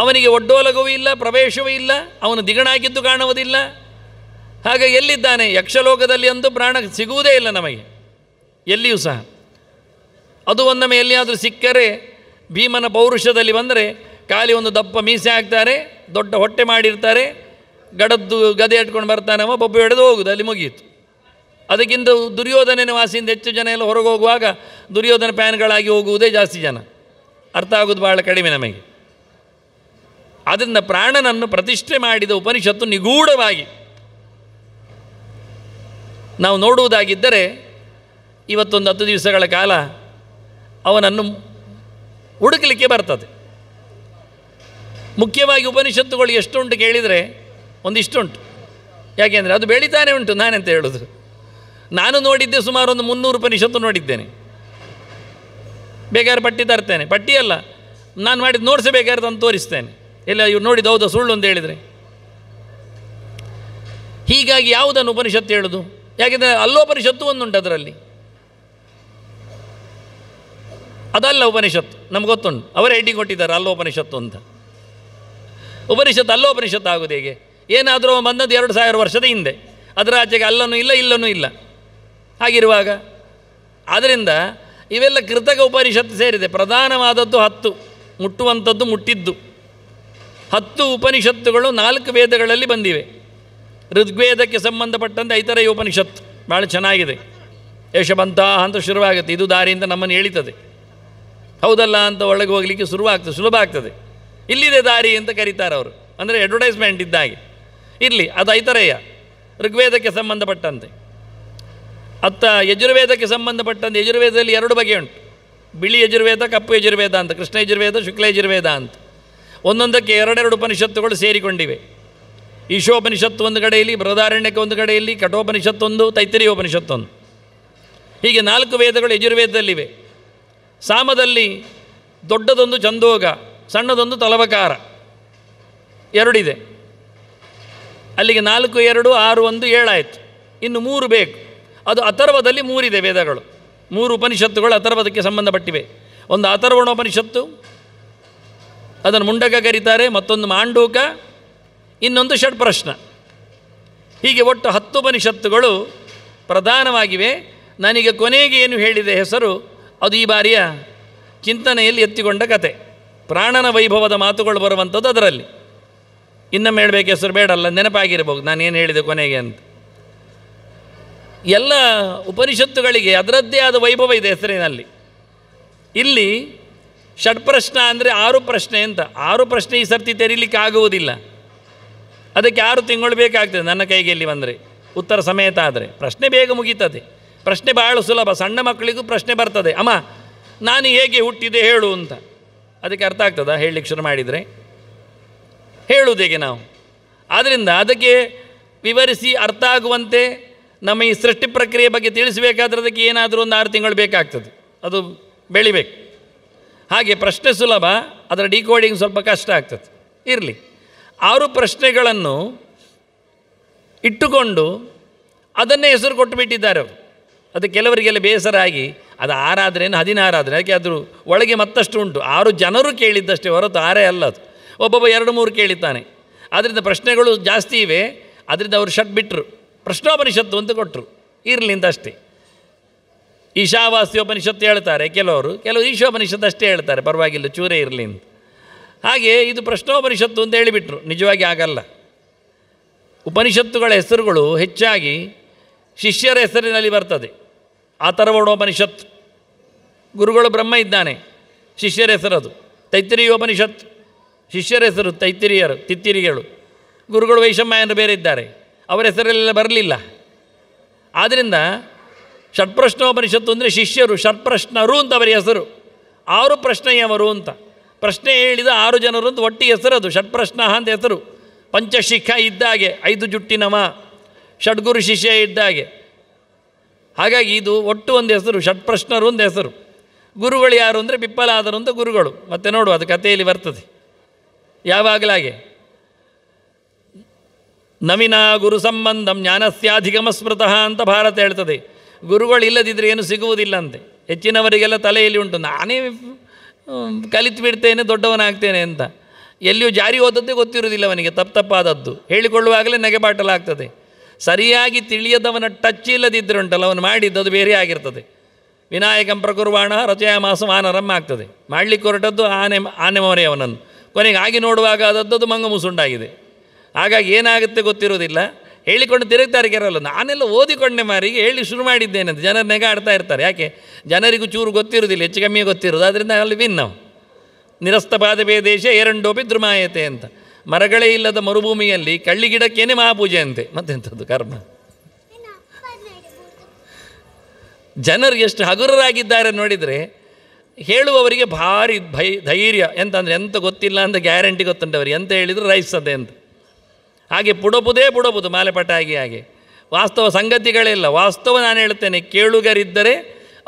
ಅವನಿಗೆ ಒಡ್ಡೋಲಗವೂ ಇಲ್ಲ, ಪ್ರವೇಶವೂ ಇಲ್ಲ, ಅವನು ದಿಗಣಾಗಿದ್ದು ಕಾಣುವುದಿಲ್ಲ. ಹಾಗೆ ಎಲ್ಲಿದ್ದಾನೆ? ಯಕ್ಷಲೋಕದಲ್ಲಿ ಅಂತೂ ಪ್ರಾಣ ಸಿಗುವುದೇ ಇಲ್ಲ ನಮಗೆ ಎಲ್ಲಿಯೂ ಸಹ. ಅದು ಒಂದೊಮ್ಮೆ ಎಲ್ಲಿಯಾದರೂ ಸಿಕ್ಕರೆ ಭೀಮನ ಪೌರುಷದಲ್ಲಿ ಬಂದರೆ ಖಾಲಿ ಒಂದು ದಪ್ಪ ಮೀಸೆ ಹಾಕ್ತಾರೆ, ದೊಡ್ಡ ಹೊಟ್ಟೆ ಮಾಡಿರ್ತಾರೆ, ಗಡದ್ದು ಗದೆ ಇಟ್ಕೊಂಡು ಬರ್ತಾನವ, ಬೊಬ್ಬೆ ಹಿಡಿದು ಹೋಗುದು, ಅಲ್ಲಿ ಮುಗಿಯಿತು. ಅದಕ್ಕಿಂತ ದುರ್ಯೋಧನನ ವಾಸಿಯಿಂದ ಹೆಚ್ಚು ಜನ ಎಲ್ಲ ಹೊರಗೆ ಹೋಗುವಾಗ ದುರ್ಯೋಧನ ಪ್ಯಾನ್ಗಳಾಗಿ ಹೋಗುವುದೇ ಜಾಸ್ತಿ ಜನ. ಅರ್ಥ ಆಗೋದು ಭಾಳ ಕಡಿಮೆ ನಮಗೆ. ಆದ್ದರಿಂದ ಪ್ರಾಣನನ್ನು ಪ್ರತಿಷ್ಠೆ ಮಾಡಿದ ಉಪನಿಷತ್ತು ನಿಗೂಢವಾಗಿ ನಾವು ನೋಡುವುದಾಗಿದ್ದರೆ ಇವತ್ತೊಂದು 10 ದಿವಸಗಳ ಕಾಲ ಅವನನ್ನು ಹುಡುಕಲಿಕ್ಕೆ ಬರ್ತದೆ. ಮುಖ್ಯವಾಗಿ ಉಪನಿಷತ್ತುಗಳು ಎಷ್ಟುಂಟು ಕೇಳಿದರೆ ಒಂದಿಷ್ಟುಂಟು. ಯಾಕೆಂದರೆ ಅದು ಬೆಳೀತಾನೆ ಉಂಟು. ನಾನೆಂತ ಹೇಳೋದು, ನಾನು ನೋಡಿದ್ದೆ ಸುಮಾರು ಒಂದು 300 ಉಪನಿಷತ್ತು ನೋಡಿದ್ದೇನೆ. ಬೇಕಾದ್ರೆ ಪಟ್ಟಿ ತರ್ತೇನೆ, ಪಟ್ಟಿಯಲ್ಲ ನಾನು ಮಾಡಿದ ನೋಟ್ಸೇ ಬೇಕಾದ್ರೆ ತಂದು ತೋರಿಸ್ತೇನೆ. ಎಲ್ಲ ಇವ್ರು ನೋಡಿದ್ದು ಹೌದಾ ಸುಳ್ಳು ಅಂತ ಹೇಳಿದರೆ. ಹೀಗಾಗಿ ಯಾವುದನ್ನು ಉಪನಿಷತ್ತು ಹೇಳೋದು? ಯಾಕೆಂದರೆ ಅಲ್ಲೋಪನಿಷತ್ತು ಒಂದುಂಟು, ಅದರಲ್ಲಿ ಅದಲ್ಲ ಉಪನಿಷತ್ತು. ನಮ್ಗೆ ಗೊತ್ತುಂಟು, ಅವರೇ ಹೆಡ್ಡಿಂಗ್ ಕೊಟ್ಟಿದ್ದಾರೆ ಅಲ್ಲೋಪನಿಷತ್ತು ಅಂತ. ಉಪನಿಷತ್ತು ಅಲ್ಲೋಪನಿಷತ್ತು ಆಗೋದು ಹೇಗೆ? ಏನಾದರೂ ಬಂದದ್ದು 2000 ವರ್ಷದ ಹಿಂದೆ, ಅದರ ಆಚೆಗೆ ಅಲ್ಲನೂ ಇಲ್ಲ ಇಲ್ಲನೂ ಇಲ್ಲ. ಹಾಗಿರುವಾಗ ಆದ್ದರಿಂದ ಇವೆಲ್ಲ ಕೃತಕ ಉಪನಿಷತ್ತು ಸೇರಿದೆ. ಪ್ರಧಾನವಾದದ್ದು 10, ಮುಟ್ಟುವಂಥದ್ದು ಮುಟ್ಟಿದ್ದು 10 ಉಪನಿಷತ್ತುಗಳು 4 ವೇದಗಳಲ್ಲಿ ಬಂದಿವೆ. ಋಗ್ವೇದಕ್ಕೆ ಸಂಬಂಧಪಟ್ಟಂತೆ ಐತರೇಯ ಉಪನಿಷತ್ತು ಭಾಳ ಚೆನ್ನಾಗಿದೆ. ಯಶಬಂತ ಅಂತ ಶುರುವಾಗುತ್ತೆ, ಇದು ದಾರಿಯಿಂದ ನಮ್ಮನ್ನು ಎಳಿತದೆ. ಹೌದಲ್ಲ ಅಂತ ಒಳಗೆ ಹೋಗಲಿಕ್ಕೆ ಸುಲಭ ಆಗ್ತದೆ. ಇಲ್ಲಿದೆ ದಾರಿ ಅಂತ ಕರೀತಾರೆ ಅವರು, ಅಂದರೆ ಅಡ್ವರ್ಟೈಸ್ಮೆಂಟ್ ಇದ್ದಾಗೆ. ಇರಲಿ, ಅದು ಐತರೇಯ ಋಗ್ವೇದಕ್ಕೆ ಸಂಬಂಧಪಟ್ಟಂತೆ. ಯಜುರ್ವೇದಕ್ಕೆ ಸಂಬಂಧಪಟ್ಟಂತೆ ಯಜುರ್ವೇದದಲ್ಲಿ 2 ಬಗೆ ಉಂಟು. ಬಿಳಿ ಯಜುರ್ವೇದ, ಕಪ್ಪು ಯಜುರ್ವೇದ ಅಂತ, ಕೃಷ್ಣ ಯಜುರ್ವೇದ, ಶುಕ್ಲ ಯಜುರ್ವೇದ ಅಂತ. ಒಂದೊಂದಕ್ಕೆ 2 ಉಪನಿಷತ್ತುಗಳು ಸೇರಿಕೊಂಡಿವೆ. ಈಶೋಪನಿಷತ್ತು ಒಂದು ಕಡೆಯಲ್ಲಿ, ಬೃಹದಾರಣ್ಯಕ ಒಂದು ಕಡೆಯಲ್ಲಿ, ಕಠೋಪನಿಷತ್ತೊಂದು, ತೈತ್ತಿರೀಯ ಉಪನಿಷತ್ತೊಂದು. ಹೀಗೆ 4 ವೇದಗಳು ಯಜುರ್ವೇದದಲ್ಲಿವೆ. ಸಾಮದಲ್ಲಿ ದೊಡ್ಡದೊಂದು ಛಂದೋಗ, ಸಣ್ಣದೊಂದು ತಲವಕಾರ, 2 ಇದೆ. ಅಲ್ಲಿಗೆ 4, 2, 6, 1, 7 ಆಯಿತು. ಇನ್ನು 3 ಬೇಕು. ಅದು ಅಥರ್ವದಲ್ಲಿ 3 ಇದೆ ವೇದಗಳು. 3 ಉಪನಿಷತ್ತುಗಳು ಅಥರ್ವದಕ್ಕೆ ಸಂಬಂಧಪಟ್ಟಿವೆ. ಒಂದು ಅಥರ್ವಣೋಪನಿಷತ್ತು, ಅದನ್ನು ಮುಂಡಕ ಕರೀತಾರೆ, ಮತ್ತೊಂದು ಮಾಂಡೂಕ, ಇನ್ನೊಂದು ಷಡ್ಪ್ರಶ್ನ. ಹೀಗೆ ಒಟ್ಟು 10 ಉಪನಿಷತ್ತುಗಳು ಪ್ರಧಾನವಾಗಿವೆ. ನನಗೆ ಕೊನೆಗೆ ಏನು ಹೇಳಿದೆ ಹೆಸರು, ಅದು ಈ ಬಾರಿಯ ಚಿಂತನೆಯಲ್ಲಿ ಎತ್ತಿಕೊಂಡ ಕತೆ. ಪ್ರಾಣನ ವೈಭವದ ಮಾತುಗಳು ಬರುವಂಥದ್ದು ಅದರಲ್ಲಿ. ಇನ್ನೊಮ್ಮೆ ಹೇಳಬೇಕು, ಹೆಸರು ಬೇಡಲ್ಲ, ನೆನಪಾಗಿರ್ಬೋದು ನಾನೇನು ಹೇಳಿದೆ ಕೊನೆಗೆ ಅಂತ. ಎಲ್ಲ ಉಪನಿಷತ್ತುಗಳಿಗೆ ಅದರದ್ದೇ ಆದ ವೈಭವ ಇದೆ ಹೆಸರಿನಲ್ಲಿ. ಇಲ್ಲಿ ಷಡ್ಪ್ರಶ್ನ ಅಂದರೆ 6 ಪ್ರಶ್ನೆ ಅಂತ. 6 ಪ್ರಶ್ನೆ ಈ ಸರ್ತಿ ತೆರೀಲಿಕ್ಕೆ ಆಗುವುದಿಲ್ಲ. ಅದಕ್ಕೆ 6 ತಿಂಗಳು ಬೇಕಾಗ್ತದೆ ನನ್ನ ಕೈಗೆ ಇಲ್ಲಿ ಬಂದರೆ, ಉತ್ತರ ಸಮೇತ ಆದರೆ. ಪ್ರಶ್ನೆ ಬೇಗ ಮುಗೀತದೆ. ಪ್ರಶ್ನೆ ಭಾಳ ಸುಲಭ. ಸಣ್ಣ ಮಕ್ಕಳಿಗೂ ಪ್ರಶ್ನೆ ಬರ್ತದೆ, ಅಮ್ಮ ನಾನು ಹೇಗೆ ಹುಟ್ಟಿದೆ ಹೇಳು ಅಂತ. ಅದಕ್ಕೆ ಅರ್ಥ ಆಗ್ತದ ಹೇಳಲಿಕ್ಕೆ ಶುರು ಮಾಡಿದರೆ? ಹೇಳುವುದು ಹೇಗೆ ನಾವು? ಆದ್ದರಿಂದ ಅದಕ್ಕೆ ವಿವರಿಸಿ ಅರ್ಥ ಆಗುವಂತೆ ನಮ್ಮ ಈ ಸೃಷ್ಟಿ ಪ್ರಕ್ರಿಯೆ ಬಗ್ಗೆ ತಿಳಿಸಬೇಕಾದ್ರೆ ಅದಕ್ಕೆ ಏನಾದರೂ ಒಂದು 6 ತಿಂಗಳು ಬೇಕಾಗ್ತದೆ. ಅದು ಬೆಳಿಬೇಕು. ಹಾಗೆ ಪ್ರಶ್ನೆ ಸುಲಭ, ಅದರ ಡಿಕೋಡಿಂಗ್ ಸ್ವಲ್ಪ ಕಷ್ಟ ಆಗ್ತದೆ. ಇರಲಿ, 6 ಪ್ರಶ್ನೆಗಳನ್ನು ಇಟ್ಟುಕೊಂಡು ಅದನ್ನೇ ಹೆಸರು ಕೊಟ್ಟುಬಿಟ್ಟಿದ್ದಾರೆ ಅವರು. ಅದು ಕೆಲವರಿಗೆಲ್ಲ ಬೇಸರ ಆಗಿ ಅದು 6 ಆದ್ರೇನು 16 ಆದರೆ, ಯಾಕೆ ಅದ್ರ ಒಳಗೆ ಮತ್ತಷ್ಟು ಉಂಟು. 6 ಜನರು ಕೇಳಿದ್ದಷ್ಟೇ ಹೊರತು 6 ಅಲ್ಲ ಅದು. ಒಬ್ಬೊಬ್ಬ 2-3 ಕೇಳಿದ್ದಾನೆ. ಆದ್ದರಿಂದ ಪ್ರಶ್ನೆಗಳು ಜಾಸ್ತಿ ಇವೆ. ಅದರಿಂದ ಅವರು ಷಟ್ ಬಿಟ್ಟರು, ಪ್ರಶ್ನೋಪನಿಷತ್ತು ಅಂತ ಕೊಟ್ಟರು. ಇರಲಿ ಅಂತಷ್ಟೇ. ಈಶಾವಾಸ್ಯೋಪನಿಷತ್ತು ಹೇಳ್ತಾರೆ ಕೆಲವರು ಈಶೋಪನಿಷತ್ತು ಅಷ್ಟೇ ಹೇಳ್ತಾರೆ, ಪರವಾಗಿಲ್ಲ ಚೂರೇ ಇರಲಿ ಅಂತ. ಹಾಗೆ ಇದು ಪ್ರಶ್ನೋಪನಿಷತ್ತು ಅಂತ ಹೇಳಿಬಿಟ್ರು. ನಿಜವಾಗಿ ಆಗಲ್ಲ. ಉಪನಿಷತ್ತುಗಳ ಹೆಸರುಗಳು ಹೆಚ್ಚಾಗಿ ಶಿಷ್ಯರ ಹೆಸರಿನಲ್ಲಿ ಬರ್ತದೆ. ಅಥರ್ವಣೋಪನಿಷತ್ತು, ಗುರುಗಳು ಬ್ರಹ್ಮ ಇದ್ದಾನೆ, ಶಿಷ್ಯರ ಹೆಸರದು. ತೈತ್ತಿರೀಯೋಪನಿಷತ್ತು, ಶಿಷ್ಯರ ಹೆಸರು ತಿತ್ತಿರಿಗಳು. ಗುರುಗಳು ವೈಷಮ್ಯರು ಬೇರೆ ಇದ್ದಾರೆ, ಅವರ ಹೆಸರೆಲ್ಲ ಬರಲಿಲ್ಲ. ಆದ್ದರಿಂದ ಷಡ್ಪ್ರಶ್ನೋಪನಿಷತ್ತು ಅಂದರೆ ಶಿಷ್ಯರು, ಷಡ್ಪ್ರಶ್ನರು ಅಂತ ಅವರ ಹೆಸರು. 6 ಪ್ರಶ್ನೆಯವರು ಅಂತ. ಪ್ರಶ್ನೆ ಹೇಳಿದ 6 ಜನರು ಅಂತ ಒಟ್ಟಿಗೆ ಹೆಸರದು. ಷಡ್ಪ್ರಶ್ನ ಅಂತ ಹೆಸರು. ಪಂಚಶಿಖ ಇದ್ದಾಗೆ, 5 ಜುಟ್ಟಿನವ, ಷಡ್ಗುರು ಶಿಷ್ಯ ಇದ್ದಾಗೆ. ಹಾಗಾಗಿ ಇದು ಒಟ್ಟು ಒಂದು ಹೆಸರು, ಷಡ್ಪ್ರಶ್ನರು ಒಂದು ಹೆಸರು. ಗುರುಗಳು ಯಾರು ಅಂದರೆ ಪಿಪ್ಪಲಾದರು ಅಂತ ಗುರುಗಳು. ಮತ್ತೆ ನೋಡು, ಅದು ಕಥೆಯಲ್ಲಿ ಬರ್ತದೆ ಯಾವಾಗಲಾಗೆ. ನವಿನ ಗುರು ಸಂಬಂಧಂ ಜ್ಞಾನಸ್ಯಾಧಿಗಮ ಸ್ಮೃತಃ ಅಂತ ಭಾರತ ಹೇಳ್ತದೆ. ಗುರುಗಳು ಇಲ್ಲದಿದ್ದರೆ ಏನು ಸಿಗುವುದಿಲ್ಲ ಅಂತೆ. ಹೆಚ್ಚಿನವರಿಗೆಲ್ಲ ತಲೆಯಲ್ಲಿ ಉಂಟು, ನಾನೇ ಕಲಿತು ಬಿಡ್ತೇನೆ, ದೊಡ್ಡವನಾಗ್ತೇನೆ ಅಂತ. ಎಲ್ಲಿಯೂ ಜಾರಿ ಹೋದದ್ದೇ ಗೊತ್ತಿರುವುದಿಲ್ಲ ಅವನಿಗೆ, ತಪ್ಪಾದದ್ದು ಹೇಳಿಕೊಳ್ಳುವಾಗಲೇ ನೆಗೆಬಾಟಲಾಗ್ತದೆ. ಸರಿಯಾಗಿ ತಿಳಿಯದವನ ಟಚ್ ಇಲ್ಲದಿದ್ದರೆ ಉಂಟಲ್ಲ, ಅವನು ಮಾಡಿದ್ದದು ಬೇರೆ ಆಗಿರ್ತದೆ. ವಿನಾಯಕಂ ಪ್ರಕುರ್ವಾಣ ರಚಯಾಮಾಸ ವಾನರಮ್ಮ ಆಗ್ತದೆ. ಮಾಡಲಿಕ್ಕೆ ಹೊರಟದ್ದು ಆನೆ ಮೊರೆ ಅವನನ್ನು. ಕೊನೆಗೆ ಆಗಿ ನೋಡುವಾಗ ಅದದ್ದು ಮಂಗ ಮುಸುಂಡಾಗಿದೆ. ಹಾಗಾಗಿ ಏನಾಗುತ್ತೆ ಗೊತ್ತಿರೋದಿಲ್ಲ. ಹೇಳಿಕೊಂಡು ತಿರುಗ್ತಾರೆ ಕೆಲವಲ್ಲ. ನಾನೆಲ್ಲ ಓದಿಕೊಂಡೆ ಮಾರಿಗೆ ಹೇಳಿ ಶುರು ಮಾಡಿದ್ದೇನೆ ಅಂತ ಜನರು ನೆಗಾಡ್ತಾ ಇರ್ತಾರೆ. ಯಾಕೆ? ಜನರಿಗೂ ಚೂರು ಗೊತ್ತಿರೋದಿಲ್ಲ, ಹೆಚ್ಚು ಕಮ್ಮಿ ಗೊತ್ತಿರೋದು. ಅದರಿಂದ ಅಲ್ಲಿ ವಿನ್ ನಾವು ನಿರಸ್ತಪಾದವೇ ದೇಶ ಏರಂಡೋಪಿ ದ್ರುಮಾಯತೆ ಅಂತ. ಮರಗಳೇ ಇಲ್ಲದ ಮರುಭೂಮಿಯಲ್ಲಿ ಕಳ್ಳಿಗಿಡಕ್ಕೇನೆ ಮಹಾಪೂಜೆ ಅಂತೆ. ಮತ್ತೆಂಥದ್ದು ಕರ್ಮ. ಜನರು ಎಷ್ಟು ಹಗುರರಾಗಿದ್ದಾರೆ ನೋಡಿದರೆ. ಹೇಳುವವರಿಗೆ ಭಾರಿ ಧೈರ್ಯ. ಎಂತಂದರೆ ಎಂತ ಗೊತ್ತಿಲ್ಲ ಅಂತ ಗ್ಯಾರಂಟಿ ಗೊತ್ತುಂಟವರಿಗೆ. ಎಂತ ಹೇಳಿದ್ರು ರೈಸದೆ ಅಂತ. ಹಾಗೆ ಬುಡಬುದು ಮಾಲೆ ಪಟಾಗಿ. ಹಾಗೆ ವಾಸ್ತವ ಸಂಗತಿಗಳಿಲ್ಲ. ವಾಸ್ತವ ನಾನು ಹೇಳ್ತೇನೆ, ಕೇಳುಗರಿದ್ದರೆ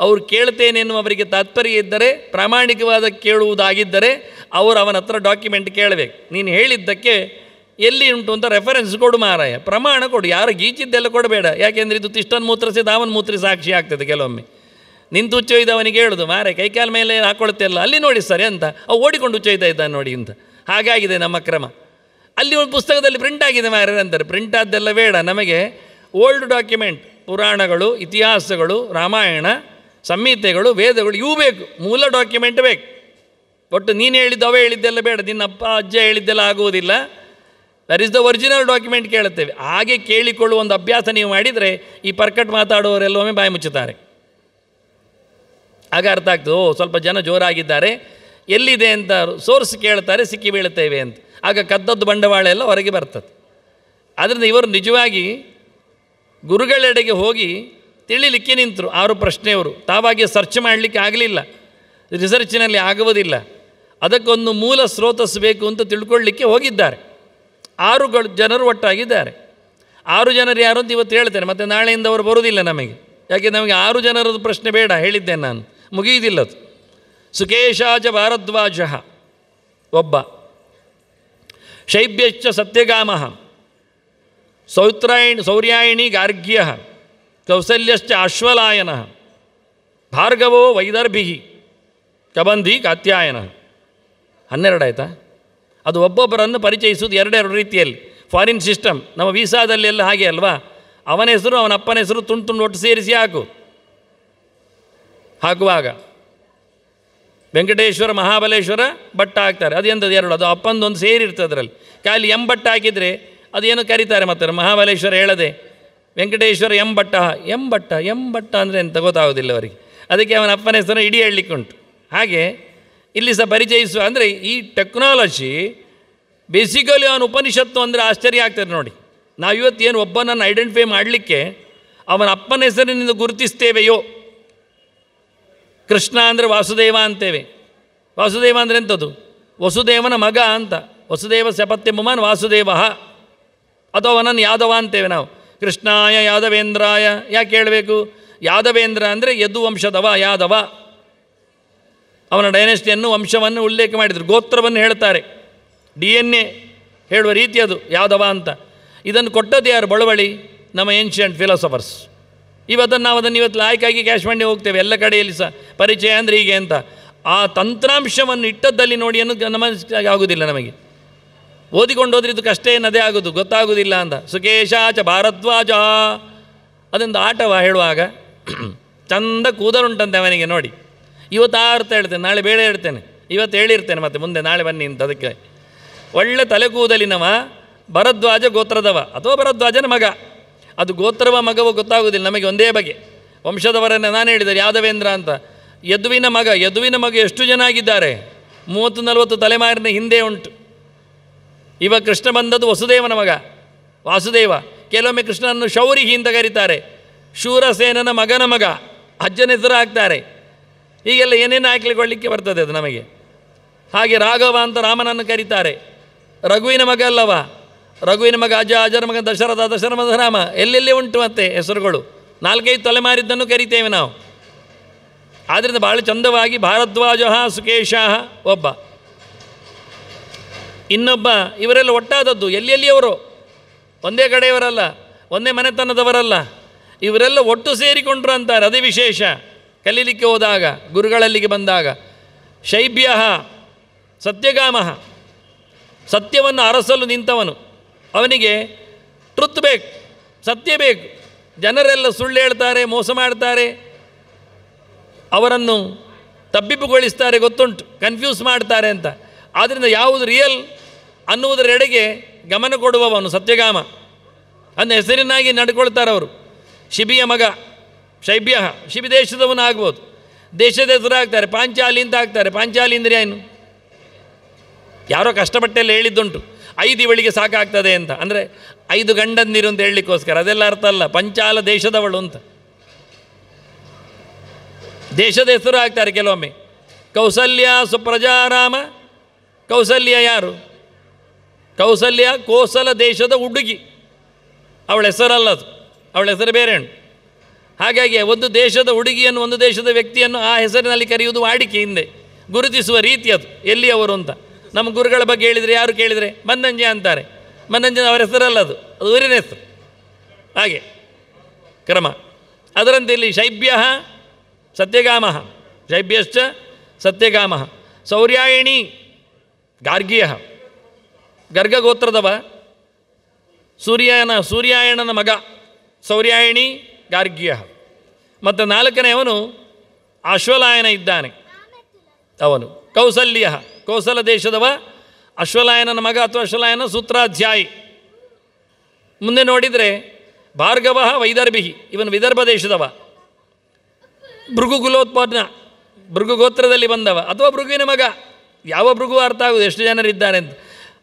ಅವ್ರು ಕೇಳ್ತೇನೆ ಎನ್ನುವವರಿಗೆ ತಾತ್ಪರ್ಯ ಇದ್ದರೆ, ಪ್ರಾಮಾಣಿಕವಾದ ಕೇಳುವುದಾಗಿದ್ದರೆ ಅವರು ಅವನ ಹತ್ರ ಡಾಕ್ಯುಮೆಂಟ್ ಕೇಳಬೇಕು. ನೀನು ಹೇಳಿದ್ದಕ್ಕೆ ಎಲ್ಲಿ ಉಂಟು ಅಂತ ರೆಫರೆನ್ಸ್ ಕೊಡು ಮಾರಾಯ, ಪ್ರಮಾಣ ಕೊಡು. ಯಾರು ಗೀಚಿದ್ದೆಲ್ಲ ಕೊಡಬೇಡ. ಯಾಕೆಂದರೆ ಇದು ತಿಷ್ಟನ್ನು ಮೂತ್ರಿಸಿದ ಅವನ ಮೂತ್ರಿ ಸಾಕ್ಷಿ ಆಗ್ತದೆ. ಕೆಲವೊಮ್ಮೆ ನಿಂತು ಹುಚ್ಚೊಯ್ದವನಿಗೆ ಹೇಳೋದು, ಮಾರೆ ಕೈಕಾಲ ಮೇಲೆ ಹಾಕ್ಕೊಳ್ತೆಲ್ಲ ಅಲ್ಲಿ ನೋಡಿ ಸರಿ ಅಂತ. ಅವು ಓಡಿಕೊಂಡು ಹುಚ್ಚೊಯ್ತಾ ಇದ್ದಾನೆ ನೋಡಿ ಅಂತ. ಹಾಗಾಗಿದೆ ನಮ್ಮ ಕ್ರಮ. ಅಲ್ಲಿ ಒಂದು ಪುಸ್ತಕದಲ್ಲಿ ಪ್ರಿಂಟ್ ಆಗಿದೆ ಮಾರೆ ಅಂತಾರೆ. ಪ್ರಿಂಟ್ ಆದ್ದೆಲ್ಲ ಬೇಡ ನಮಗೆ. ಓಲ್ಡ್ ಡಾಕ್ಯುಮೆಂಟ್, ಪುರಾಣಗಳು, ಇತಿಹಾಸಗಳು, ರಾಮಾಯಣ, ಸಂಹಿತೆಗಳು, ವೇದಗಳು ಇವು ಬೇಕು. ಮೂಲ ಡಾಕ್ಯುಮೆಂಟ್ ಬೇಕು. ಒಟ್ಟು ನೀನು ಹೇಳಿದ್ದು ಅವೇ ಹೇಳಿದ್ದೆಲ್ಲ ಬೇಡ. ನಿನ್ನ ಅಪ್ಪ ಅಜ್ಜ ಹೇಳಿದ್ದೆಲ್ಲ ಆಗುವುದಿಲ್ಲ. That is the original document ಕೇಳುತ್ತೇವೆ. ಹಾಗೆ ಕೇಳಿಕೊಳ್ಳುವ ಒಂದು ಅಭ್ಯಾಸ ನೀವು ಮಾಡಿದರೆ ಈ ಪರ್ಕಟ್ ಮಾತಾಡುವವರೆಲ್ಲೊಮ್ಮೆ ಬಾಯಿ ಮುಚ್ಚುತ್ತಾರೆ. ಆಗ ಅರ್ಥ ಆಗ್ತದೆ, ಓ ಸ್ವಲ್ಪ ಜನ ಜೋರಾಗಿದ್ದಾರೆ, ಎಲ್ಲಿದೆ ಅಂತ ಸೋರ್ಸ್ ಕೇಳ್ತಾರೆ, ಸಿಕ್ಕಿ ಬೀಳುತ್ತೇವೆ ಅಂತ. ಆಗ ಕದ್ದದ್ದು ಬಂಡವಾಳ ಎಲ್ಲ ಹೊರಗೆ ಬರ್ತದೆ. ಆದ್ದರಿಂದ ಇವರು ನಿಜವಾಗಿ ಗುರುಗಳೆಡೆಗೆ ಹೋಗಿ ತಿಳಿಲಿಕ್ಕೆ ನಿಂತರು. 6 ಪ್ರಶ್ನೆಯವರು ತಾವಾಗಿ ಸರ್ಚ್ ಮಾಡಲಿಕ್ಕೆ ಆಗಲಿಲ್ಲ, ರಿಸರ್ಚಿನಲ್ಲಿ ಆಗುವುದಿಲ್ಲ, ಅದಕ್ಕೊಂದು ಮೂಲ ಸ್ರೋತಸ್ಸು ಬೇಕು ಅಂತ ತಿಳ್ಕೊಳ್ಳಿಕ್ಕೆ ಹೋಗಿದ್ದಾರೆ. 6 ಜನರು ಒಟ್ಟಾಗಿದ್ದಾರೆ. 6 ಜನರು ಯಾರು ಅಂತ ಇವತ್ತು ಹೇಳ್ತೇನೆ, ಮತ್ತು ನಾಳೆಯಿಂದ ಅವರು ಬರುವುದಿಲ್ಲ ನಮಗೆ. ಯಾಕೆ ನಮಗೆ 6 ಜನರದ್ದು ಪ್ರಶ್ನೆ ಬೇಡ, ಹೇಳಿದ್ದೇನೆ ನಾನು, ಮುಗಿಯುವುದಿಲ್ಲದು. ಸುಕೇಶಾಚ ಭಾರದ್ವಾಜ ಒಬ್ಬ, ಶೈಬ್ಯಶ್ಚ ಸತ್ಯಗಾಮ, ಸೌರ್ಯಾಯಿಣಿ ಗಾರ್ಗ್ಯ, ಕೌಸಲ್ಯಶ್ಚ ಅಶ್ವಲಾಯನ, ಭಾರ್ಗವೋ ವೈದರ್ಭಿ, ಕಬಂಧಿ ಕಾತ್ಯಾಯನ. 12 ಆಯಿತಾ? ಅದು ಒಬ್ಬೊಬ್ಬರನ್ನು ಪರಿಚಯಿಸುವುದು 2 ರೀತಿಯಲ್ಲಿ. ಫಾರಿನ್ ಸಿಸ್ಟಮ್, ನಮ್ಮ ವೀಸಾದಲ್ಲೆಲ್ಲ ಹಾಗೆ ಅಲ್ವಾ, ಅವನ ಹೆಸರು ಅವನ ಅಪ್ಪನ ಹೆಸರು ತುಂಡು ಒಟ್ಟು ಸೇರಿಸಿ ಹಾಕುವಾಗ ವೆಂಕಟೇಶ್ವರ ಮಹಾಬಲೇಶ್ವರ ಭಟ್ಟ ಹಾಕ್ತಾರೆ. ಅದು ಎಂಥದ್ದು 2, ಅದು ಅಪ್ಪಂದೊಂದು ಸೇರಿರ್ತದೆ ಅದರಲ್ಲಿ. ಖಾಲಿ ಭಟ್ಟ ಹಾಕಿದರೆ ಅದೇನು ಕರೀತಾರೆ ಮತ್ತೆ ಮಹಾಬಲೇಶ್ವರ ಹೇಳದೆ, ವೆಂಕಟೇಶ್ವರ ಭಟ್ಟ ಅಂದರೆ ಎಂತ ಗೊತ್ತಾಗೋದಿಲ್ಲ ಅವರಿಗೆ. ಅದಕ್ಕೆ ಅವನ ಅಪ್ಪನ ಹೆಸರು ಇಡೀ ಹೇಳಲಿಕ್ಕುಂಟು. ಹಾಗೆ ಇಲ್ಲಿ ಸಹ ಪರಿಚಯಿಸುವ, ಅಂದರೆ ಈ ಟೆಕ್ನಾಲಜಿ ಬೇಸಿಕಲಿ ಅವನ ಉಪನಿಷತ್ತು ಅಂದರೆ ಆಶ್ಚರ್ಯ ಆಗ್ತದೆ ನೋಡಿ. ನಾವು ಇವತ್ತೇನು ಒಬ್ಬನನ್ನು ಐಡೆಂಟಿಫೈ ಮಾಡಲಿಕ್ಕೆ ಅವನ ಅಪ್ಪನ ಹೆಸರಿನಿಂದ ಗುರುತಿಸ್ತೇವೆಯೋ, ಕೃಷ್ಣ ಅಂದರೆ ವಾಸುದೇವ ಅಂತೇವೆ. ವಾಸುದೇವ ಅಂದರೆ ಎಂಥದ್ದು? ವಸುದೇವನ ಮಗ ಅಂತ. ವಸುದೇವ ಸಪತ್ಯಮುಮಾನ್ ವಾಸುದೇವ, ಅಥವಾ ಅವನನ್ನು ಯಾದವ ಅಂತೇವೆ ನಾವು. ಕೃಷ್ಣಾಯ ಯಾದವೇಂದ್ರಾಯ ಯಾಕೆ ಹೇಳಬೇಕು? ಯಾದವೇಂದ್ರ ಅಂದರೆ ಯದು ವಂಶದವ ಯಾದವ, ಅವನ ಡೈನೆಸ್ಟಿಯನ್ನು ವಂಶವನ್ನು ಉಲ್ಲೇಖ ಮಾಡಿದರು. ಗೋತ್ರವನ್ನು ಹೇಳ್ತಾರೆ, DNA ಹೇಳುವ ರೀತಿ ಅದು ಯಾದವ ಅಂತ. ಇದನ್ನು ಕೊಟ್ಟದ್ದು ಯಾರು? ಬಳವಳಿ, ನಮ್ಮ ಏನ್ಷಿಯಂಟ್ ಫಿಲಾಸಫರ್ಸ್. ನಾವು ಅದನ್ನು ಇವತ್ತು ಲಾಯ್ಕಾಗಿ ಕ್ಯಾಶ್ ಮಾಡಿ ಹೋಗ್ತೇವೆ ಎಲ್ಲ ಕಡೆಯಲ್ಲಿ ಸಹ. ಪರಿಚಯ ಅಂದರೆ ಹೀಗೆ ಅಂತ. ಆ ತಂತ್ರಾಂಶವನ್ನು ಇಟ್ಟದ್ದಲ್ಲಿ ನೋಡಿ ಆಗುವುದಿಲ್ಲ ನಮಗೆ. ಓದಿಕೊಂಡು ಹೋದ್ರೆ ಇದು ಕಷ್ಟ ಏನದೇ ಆಗೋದು ಗೊತ್ತಾಗೋದಿಲ್ಲ ಅಂತ. ಸುಕೇಶಾಚ ಭಾರದ್ವಾಜ, ಅದೊಂದು ಆಟವ ಹೇಳುವಾಗ ಚಂದ ಕೂದಲುಂಟಂತೆ ಅವನಿಗೆ ನೋಡಿ. ಇವತ್ತು ಅರ್ಥ ಹೇಳ್ತೇನೆ, ನಾಳೆ ಬೇಳೆ ಹೇಳ್ತೇನೆ, ಇವತ್ತು ಹೇಳಿರ್ತೇನೆ, ಮತ್ತು ಮುಂದೆ ನಾಳೆ ಬನ್ನಿ ಅಂತ. ಅದಕ್ಕೆ ಒಳ್ಳೆ ತಲೆ ಕೂದಲಿನವ, ಭರದ್ವಾಜ ಗೋತ್ರದವ ಅಥವಾ ಭರದ್ವಾಜನ ಮಗ. ಅದು ಗೋತ್ರವ ಮಗವೋ ಗೊತ್ತಾಗೋದಿಲ್ಲ ನಮಗೆ, ಒಂದೇ ಬಗೆ ವಂಶದವರನ್ನು ನಾನು ಹೇಳಿದರೆ ಯಾದವೇಂದ್ರ ಅಂತ. ಯದುವಿನ ಮಗ ಎಷ್ಟು ಜನ ಆಗಿದ್ದಾರೆ? 30-40 ತಲೆಮಾರಿನ ಹಿಂದೆ ಉಂಟು. ಇವಾಗ ಕೃಷ್ಣ ಬಂದದ್ದು ವಸುದೇವನ ಮಗ ವಾಸುದೇವ. ಕೆಲವೊಮ್ಮೆ ಕೃಷ್ಣನನ್ನು ಶೌರಿಹಿ ಅಂತ ಕರೀತಾರೆ, ಶೂರಸೇನನ ಮಗನ ಮಗ, ಅಜ್ಜನ ಹೆಸರು ಹಾಕ್ತಾರೆ. ಹೀಗೆಲ್ಲ ಏನೇನು ಹಾಕ್ಲಿಕ್ಕೆ ಬರ್ತದೆ ಅದು ನಮಗೆ. ಹಾಗೆ ರಾಘವ ಅಂತ ರಾಮನನ್ನು ಕರೀತಾರೆ, ರಘುವಿನ ಮಗ ಅಲ್ಲವ, ರಘುವಿನ ಮಗ ಅಜರ ಮಗ ದಶರಥ, ದಶರಥ ರಾಮ, ಎಲ್ಲೆಲ್ಲೇ ಉಂಟು ಮತ್ತೆ ಹೆಸರುಗಳು. 4-5 ತಲೆಮಾರಿದ್ದನ್ನು ಕರಿತೇವೆ ನಾವು. ಆದ್ದರಿಂದ ಭಾಳ ಚಂದವಾಗಿ ಭಾರದ್ವಾಜ ಸುಕೇಶ ಒಬ್ಬ, ಇನ್ನೊಬ್ಬ, ಇವರೆಲ್ಲ ಒಟ್ಟಾದದ್ದು. ಎಲ್ಲಿಯವರು ಒಂದೇ ಕಡೆಯವರಲ್ಲ, ಒಂದೇ ಮನೆತನದವರಲ್ಲ, ಇವರೆಲ್ಲ ಒಟ್ಟು ಸೇರಿಕೊಂಡ್ರು ಅಂತಾರೆ. ಅದೇ ವಿಶೇಷ ಕಲೀಲಿಕ್ಕೆ ಹೋದಾಗ, ಗುರುಗಳಲ್ಲಿಗೆ ಬಂದಾಗ. ಶೈಬ್ಯ ಸತ್ಯಗಾಮ, ಸತ್ಯವನ್ನು ಅರಸಲು ನಿಂತವನು. ಅವನಿಗೆ ಟ್ರುತ್ ಬೇಕು, ಸತ್ಯ ಬೇಕು. ಜನರೆಲ್ಲ ಸುಳ್ಳು ಹೇಳ್ತಾರೆ, ಮೋಸ ಮಾಡ್ತಾರೆ, ಅವರನ್ನು ತಬ್ಬಿಬ್ಬುಗೊಳಿಸ್ತಾರೆ, ಗೊತ್ತುಂಟು, ಕನ್ಫ್ಯೂಸ್ ಮಾಡ್ತಾರೆ ಅಂತ. ಆದ್ದರಿಂದ ಯಾವುದು ರಿಯಲ್ ಅನ್ನುವುದರೆಡೆಗೆ ಗಮನ ಕೊಡುವವನು ಸತ್ಯಗಾಮ. ಅಂದ ಹೆಸರಿನಾಗಿ ನಡ್ಕೊಳ್ತಾರೆ ಅವರು. ಶಿಬಿಯ ಮಗ ಶೈಬ್ಯ, ಶಿಬಿ ದೇಶದವನು ಆಗ್ಬೋದು. ದೇಶದ ಹೆಸರು ಹಾಕ್ತಾರೆ, ಪಾಂಚಾಲಿ ಅಂತ ಹಾಕ್ತಾರೆ. ಪಾಂಚಾಲಿ ಅಂದರೆ ಏನು? ಯಾರೋ ಕಷ್ಟಪಟ್ಟೆಲ್ಲ ಹೇಳಿದ್ದುಂಟು, 5 ಇವಳಿಗೆ ಸಾಕಾಗ್ತದೆ ಅಂತ. ಅಂದರೆ 5 ಗಂಡಂದಿರು ಅಂತ ಹೇಳಲಿಕ್ಕೋಸ್ಕರ, ಅದೆಲ್ಲ ಅರ್ಥ ಅಲ್ಲ. ಪಂಚಾಲ ದೇಶದವಳು ಅಂತ ದೇಶದ ಹೆಸರು ಹಾಕ್ತಾರೆ ಕೆಲವೊಮ್ಮೆ. ಕೌಸಲ್ಯ ಸುಪ್ರಜಾರಾಮ. ಕೌಸಲ್ಯ ಯಾರು? ಕೌಸಲ್ಯ ಕೋಸಲ ದೇಶದ ಹುಡುಗಿ, ಅವಳ ಹೆಸರಲ್ಲದು, ಅವಳ ಹೆಸರು ಬೇರೆ ಉಂಟು. ಹಾಗಾಗಿ ಒಂದು ದೇಶದ ಹುಡುಗಿಯನ್ನು, ಒಂದು ದೇಶದ ವ್ಯಕ್ತಿಯನ್ನು ಆ ಹೆಸರಿನಲ್ಲಿ ಕರೆಯುವುದು ವಾಡಿಕೆ. ಹಿಂದೆ ಗುರುತಿಸುವ ರೀತಿ ಅದು, ಎಲ್ಲಿಯವರು ಅಂತ. ನಮ್ಮ ಗುರುಗಳ ಬಗ್ಗೆ ಹೇಳಿದರೆ, ಯಾರು ಕೇಳಿದರೆ ಮನ್ನಂಜ ಅಂತಾರೆ. ಮನ್ನಂಜನ ಅವರ ಹೆಸರಲ್ಲದು, ಅದು ಊರಿನ ಹೆಸರು. ಹಾಗೆ ಕ್ರಮ. ಅದರಂತೆ ಇಲ್ಲಿ ಶೈಬ್ಯ ಸತ್ಯಗಾಮ, ಶೈಬ್ಯಶ್ಚ ಸತ್ಯಗಾಮ. ಸೌರ್ಯಾಯಿಣಿ ಗಾರ್ಗ್ಯ, ಗರ್ಗಗೋತ್ರದವ, ಸೂರ್ಯಾಯಣನ ಮಗ ಸೌರ್ಯಾಯಿಣಿ ಗಾರ್ಗ್ಯ. ಮತ್ತು 4ನೆಯವನು ಅಶ್ವಲಾಯನ ಇದ್ದಾನೆ, ಅವನು ಕೌಸಲ್ಯ, ಕೋಸಲ ದೇಶದವ, ಅಶ್ವಲಾಯನನ ಮಗ ಅಥವಾ ಅಶ್ವಲಾಯನ ಸೂತ್ರಾಧ್ಯಾಯಿ. ಮುಂದೆ ನೋಡಿದರೆ ಭಾರ್ಗವ ವೈದರ್ಭಿ, ಇವನು ವಿದರ್ಭ ದೇಶದವ. ಭೃಗುಕುಲೋತ್ಪನ್ನ, ಭೃಗು ಗೋತ್ರದಲ್ಲಿ ಬಂದವ ಅಥವಾ ಭೃಗುವಿನ ಮಗ. ಯಾವ ಭೃಗು ಅರ್ಥ ಆಗುವುದು, ಎಷ್ಟು ಜನರಿದ್ದಾರೆ ಅಂತ.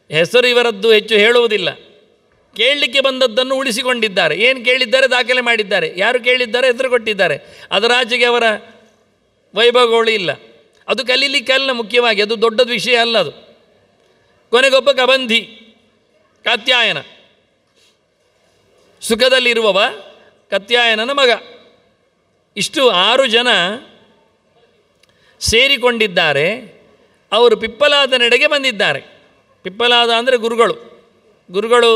ಹೆಸರು ಇವರದ್ದು ಹೆಚ್ಚು ಹೇಳುವುದಿಲ್ಲ. ಕೇಳಲಿಕ್ಕೆ ಬಂದದ್ದನ್ನು ಉಳಿಸಿಕೊಂಡಿದ್ದಾರೆ. ಏನು ಕೇಳಿದ್ದಾರೆ ದಾಖಲೆ ಮಾಡಿದ್ದಾರೆ. ಯಾರು ಕೇಳಿದ್ದಾರೆ ಹೆಸರು ಕೊಟ್ಟಿದ್ದಾರೆ. ಅದರಾಚೆಗೆ ಅವರ ವೈಭವಗಳು ಇಲ್ಲ. ಅದು ಕಲೀಲಿಕ್ಕಲ್ಲ ಮುಖ್ಯವಾಗಿ, ಅದು ದೊಡ್ಡದು ವಿಷಯ ಅಲ್ಲ ಅದು. ಕೊನೆಗೊಬ್ಬ ಕಬಂಧಿ ಕಾತ್ಯಾಯನ, ಸುಖದಲ್ಲಿರುವವ ಕಾತ್ಯಾಯನನ ಮಗ. ಇಷ್ಟು 6 ಜನ ಸೇರಿಕೊಂಡಿದ್ದಾರೆ. ಅವರು ಪಿಪ್ಪಲಾದ ನೆಡೆಗೆ ಬಂದಿದ್ದಾರೆ. ಪಿಪ್ಪಲಾದ ಅಂದರೆ ಗುರುಗಳು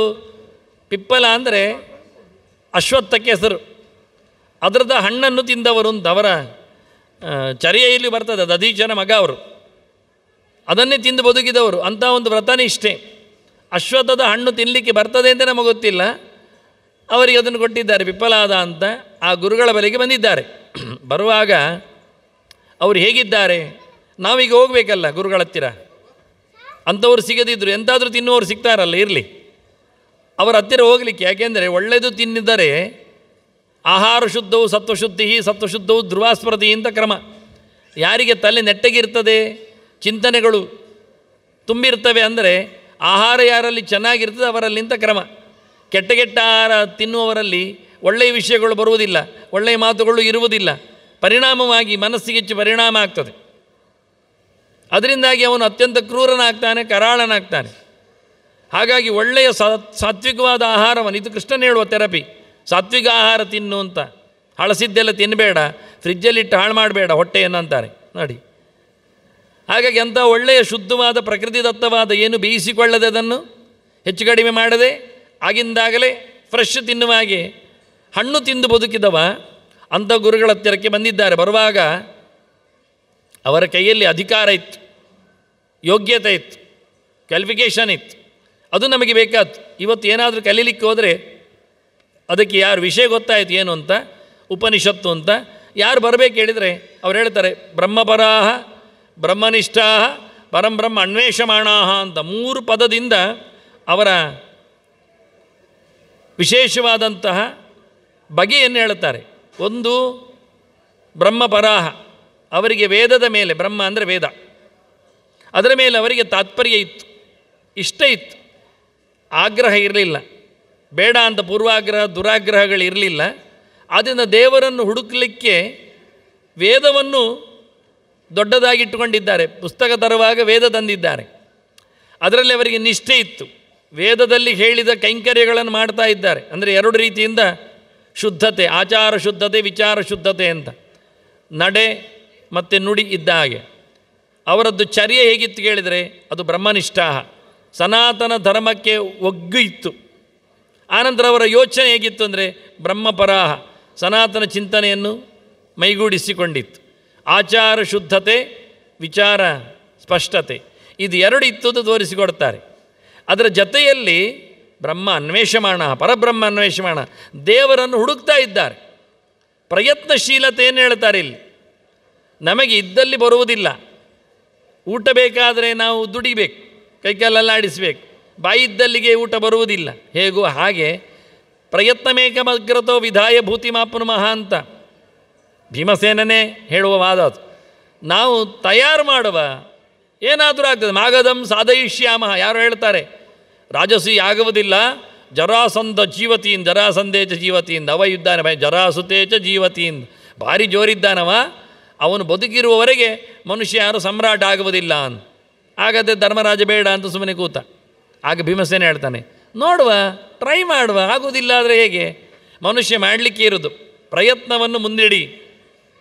ಪಿಪ್ಪಲ ಅಂದರೆ ಅಶ್ವತ್ಥಕ್ಕೆ ಹೆಸರು. ಅದರದ ಹಣ್ಣನ್ನು ತಿಂದವರು ಅಂತ ಅವರ ಚರ್ಯೆಯಲ್ಲಿ ಬರ್ತದೆ. ದಧೀಚನ ಮಗ ಅವರು, ಅದನ್ನೇ ತಿಂದು ಬದುಕಿದವರು. ಅಂಥ ಒಂದು ವ್ರತನಿಷ್ಠೆ. ಅಶ್ವತ್ಥದ ಹಣ್ಣು ತಿನ್ನಲಿಕ್ಕೆ ಬರ್ತದೆ ಅಂತ ನಮಗೆ ಗೊತ್ತಿಲ್ಲ, ಅವರಿಗೆ ಅದನ್ನು ಕೊಟ್ಟಿದ್ದಾರೆ ಪಿಪ್ಪಲಾದ ಅಂತ. ಆ ಗುರುಗಳ ಬಳಿಗೆ ಬಂದಿದ್ದಾರೆ. ಬರುವಾಗ ಅವರು ಹೇಗಿದ್ದಾರೆ, ನಾವೀಗ ಹೋಗಬೇಕಲ್ಲ ಗುರುಗಳ ಹತ್ತಿರ. ಅಂಥವ್ರು ಸಿಗದಿದ್ದರು, ಎಂತಾದರೂ ತಿನ್ನುವವರು ಸಿಗ್ತಾರಲ್ಲ, ಇರಲಿ ಅವರ ಹತ್ತಿರ ಹೋಗಲಿಕ್ಕೆ. ಯಾಕೆಂದರೆ ಒಳ್ಳೆಯದು ತಿನ್ನಿದರೆ ಆಹಾರ ಶುದ್ಧವು ಸತ್ವಶುದ್ಧಿ, ಸತ್ವಶುದ್ಧವು ಧ್ರುವಾಸ್ಪೃತಿ ಅಂತ ಕ್ರಮ. ಯಾರಿಗೆ ತಲೆ ನೆಟ್ಟಗಿರ್ತದೆ, ಚಿಂತನೆಗಳು ತುಂಬಿರ್ತವೆ ಅಂದರೆ ಆಹಾರ ಯಾರಲ್ಲಿ ಚೆನ್ನಾಗಿರ್ತದೆ ಅವರಲ್ಲಿಂತ ಕ್ರಮ. ಕೆಟ್ಟ ಆಹಾರ ತಿನ್ನುವವರಲ್ಲಿ ಒಳ್ಳೆಯ ವಿಷಯಗಳು ಬರುವುದಿಲ್ಲ, ಒಳ್ಳೆಯ ಮಾತುಗಳು ಇರುವುದಿಲ್ಲ. ಪರಿಣಾಮವಾಗಿ ಮನಸ್ಸಿಗೆ ಹೆಚ್ಚು ಪರಿಣಾಮ ಆಗ್ತದೆ. ಅದರಿಂದಾಗಿ ಅವನು ಅತ್ಯಂತ ಕ್ರೂರನಾಗ್ತಾನೆ, ಕರಾಳನಾಗ್ತಾನೆ. ಹಾಗಾಗಿ ಒಳ್ಳೆಯ ಸಾತ್ವಿಕವಾದ ಆಹಾರವನ್ನು, ಇದು ಕೃಷ್ಣನ್ ಹೇಳುವ ಥೆರಪಿ, ಸಾತ್ವಿಕ ಆಹಾರ ತಿನ್ನು ಅಂತ. ಹಳಸಿದ್ದೆಲ್ಲ ತಿನ್ನಬೇಡ, ಫ್ರಿಜ್ಜಲ್ಲಿಟ್ಟು ಹಾಳು ಮಾಡಬೇಡ ಹೊಟ್ಟೆಯನ್ನು ಅಂತಾರೆ ನೋಡಿ. ಹಾಗಾಗಿ ಅಂಥ ಒಳ್ಳೆಯ ಶುದ್ಧವಾದ ಪ್ರಕೃತಿದತ್ತವಾದ ಏನು ಬೇಯಿಸಿಕೊಳ್ಳದೆ ಅದನ್ನು ಹೆಚ್ಚು ಕಡಿಮೆ ಮಾಡದೆ ಆಗಿಂದಾಗಲೇ ಫ್ರೆಶ್ ತಿನ್ನುವ ಹಾಗೆ ಹಣ್ಣು ತಿಂದು ಬದುಕಿದವ ಅಂಥ ಗುರುಗಳ ಹತ್ತಿರಕ್ಕೆ ಬಂದಿದ್ದಾರೆ. ಬರುವಾಗ ಅವರ ಕೈಯಲ್ಲಿ ಅಧಿಕಾರ ಇತ್ತು, ಯೋಗ್ಯತೆ ಇತ್ತು, ಕ್ವಾಲಿಫಿಕೇಷನ್ ಇತ್ತು. ಅದು ನಮಗೆ ಬೇಕಾದ್ದು. ಇವತ್ತು ಏನಾದರೂ ಕಲೀಲಿಕ್ಕೆ ಹೋದರೆ ಅದಕ್ಕೆ ಯಾರು ವಿಷಯ ಗೊತ್ತಾಯಿತು ಏನು ಅಂತ, ಉಪನಿಷತ್ತು ಅಂತ ಯಾರು ಬರಬೇಕು ಹೇಳಿದರೆ ಅವ್ರು ಹೇಳ್ತಾರೆ ಬ್ರಹ್ಮಪರಾಹ ಬ್ರಹ್ಮನಿಷ್ಠಾಹ ಪರಂಬ್ರಹ್ಮ ಅನ್ವೇಷಮಾಣಾಹ ಅಂತ 3 ಪದದಿಂದ ಅವರ ವಿಶೇಷವಾದಂತಹ ಬಗೆಯನ್ನು ಹೇಳುತ್ತಾರೆ. ಒಂದು ಬ್ರಹ್ಮಪರಾಹ, ಅವರಿಗೆ ವೇದದ ಮೇಲೆ, ಬ್ರಹ್ಮ ಅಂದರೆ ವೇದ, ಅದರ ಮೇಲೆ ಅವರಿಗೆ ತಾತ್ಪರ್ಯ ಇತ್ತು, ಇಷ್ಟ ಇತ್ತು, ಆಗ್ರಹ ಇರಲಿಲ್ಲ. ಬೇಡ ಅಂತ ಪೂರ್ವಾಗ್ರಹ ದುರಾಗ್ರಹಗಳಿರಲಿಲ್ಲ. ಆದ್ದರಿಂದ ದೇವರನ್ನು ಹುಡುಕಲಿಕ್ಕೆ ವೇದವನ್ನು ದೊಡ್ಡದಾಗಿಟ್ಟುಕೊಂಡಿದ್ದಾರೆ. ಪುಸ್ತಕ ತರುವಾಗ ವೇದ ತಂದಿದ್ದಾರೆ. ಅದರಲ್ಲಿ ಅವರಿಗೆ ನಿಷ್ಠೆ ಇತ್ತು. ವೇದದಲ್ಲಿ ಹೇಳಿದ ಕೈಂಕರ್ಯಗಳನ್ನು ಮಾಡ್ತಾ ಇದ್ದಾರೆ. ಅಂದರೆ 2 ರೀತಿಯಿಂದ ಶುದ್ಧತೆ, ಆಚಾರ ಶುದ್ಧತೆ, ವಿಚಾರ ಶುದ್ಧತೆ ಅಂತ, ನಡೆ ಮತ್ತು ನುಡಿ ಇದ್ದ ಹಾಗೆ. ಅವರದ್ದು ಚರ್ಯೆ ಹೇಗಿತ್ತು ಕೇಳಿದರೆ ಅದು ಬ್ರಹ್ಮನಿಷ್ಠಾಹ, ಸನಾತನ ಧರ್ಮಕ್ಕೆ ಒಗ್ಗು ಇತ್ತು. ಆನಂತರ ಅವರ ಯೋಚನೆ ಹೇಗಿತ್ತು ಅಂದರೆ ಬ್ರಹ್ಮಪರಾಹ, ಸನಾತನ ಚಿಂತನೆಯನ್ನು ಮೈಗೂಡಿಸಿಕೊಂಡಿತ್ತು. ಆಚಾರ ಶುದ್ಧತೆ, ವಿಚಾರ ಸ್ಪಷ್ಟತೆ, ಇದು 2 ಇತ್ತು ತೋರಿಸಿಕೊಡ್ತಾರೆ. ಅದರ ಜೊತೆಯಲ್ಲಿ ಬ್ರಹ್ಮ ಅನ್ವೇಷಮಾಣ, ಪರಬ್ರಹ್ಮ ಅನ್ವೇಷಮಾಣ, ದೇವರನ್ನು ಹುಡುಕ್ತಾ ಇದ್ದಾರೆ. ಪ್ರಯತ್ನಶೀಲತೆಯನ್ನು ಹೇಳ್ತಾರೆ ಇಲ್ಲಿ. ನಮಗೆ ಇದ್ದಲ್ಲಿ ಬರುವುದಿಲ್ಲ. ಊಟ ಬೇಕಾದರೆ ನಾವು ದುಡಿಬೇಕು, ಕೈಕಾಲಲ್ಲಾಡಿಸಬೇಕು. ಬಾಯಿ ಇದ್ದಲ್ಲಿಗೆ ಊಟ ಬರುವುದಿಲ್ಲ. ಹೇಗೋ ಹಾಗೆ ಪ್ರಯತ್ನಮೇಕಮಗ್ರತೋ ವಿಧಾಯ ಭೂತಿಮಾಪ್ನುಮಃ ಅಂತ ಭೀಮಸೇನನೇ ಹೇಳುವ ವಾದ ಅದು. ನಾವು ತಯಾರು ಮಾಡುವ ಏನಾದರೂ ಆಗ್ತದೆ. ಮಾಗಧಂ ಸಾಧಯಿಷ್ಯಾಮಃ ಯಾರು ಹೇಳ್ತಾರೆ, ರಾಜಸಿ ಆಗುವುದಿಲ್ಲ. ಜರಾಸಂಧ ಜೀವತಿಯಿಂದ, ಜರಾಸಂಧೇಚ ಜೀವತಿಯಿಂದ, ಅವ ಇದ್ದಾನೆ ಜರಾಸುತೇಚ ಜೀವತಿಯಿಂದ, ಭಾರಿ ಜೋರಿದ್ದಾನವ, ಅವನು ಬದುಕಿರುವವರೆಗೆ ಮನುಷ್ಯ ಯಾರು ಸಮ್ರಾಟ ಆಗುವುದಿಲ್ಲ ಅಂತ. ಹಾಗಾದರೆ ಧರ್ಮರಾಜ ಬೇಡ ಅಂತ ಸುಮ್ಮನೆ ಕೂತ. ಆಗ ಭೀಮಸೇನ ಹೇಳ್ತಾನೆ, ನೋಡುವ, ಟ್ರೈ ಮಾಡುವ, ಆಗುವುದಿಲ್ಲ ಆದರೆ ಹೇಗೆ, ಮನುಷ್ಯ ಮಾಡಲಿಕ್ಕೆ ಇರೋದು, ಪ್ರಯತ್ನವನ್ನು ಮುಂದಿಡಿ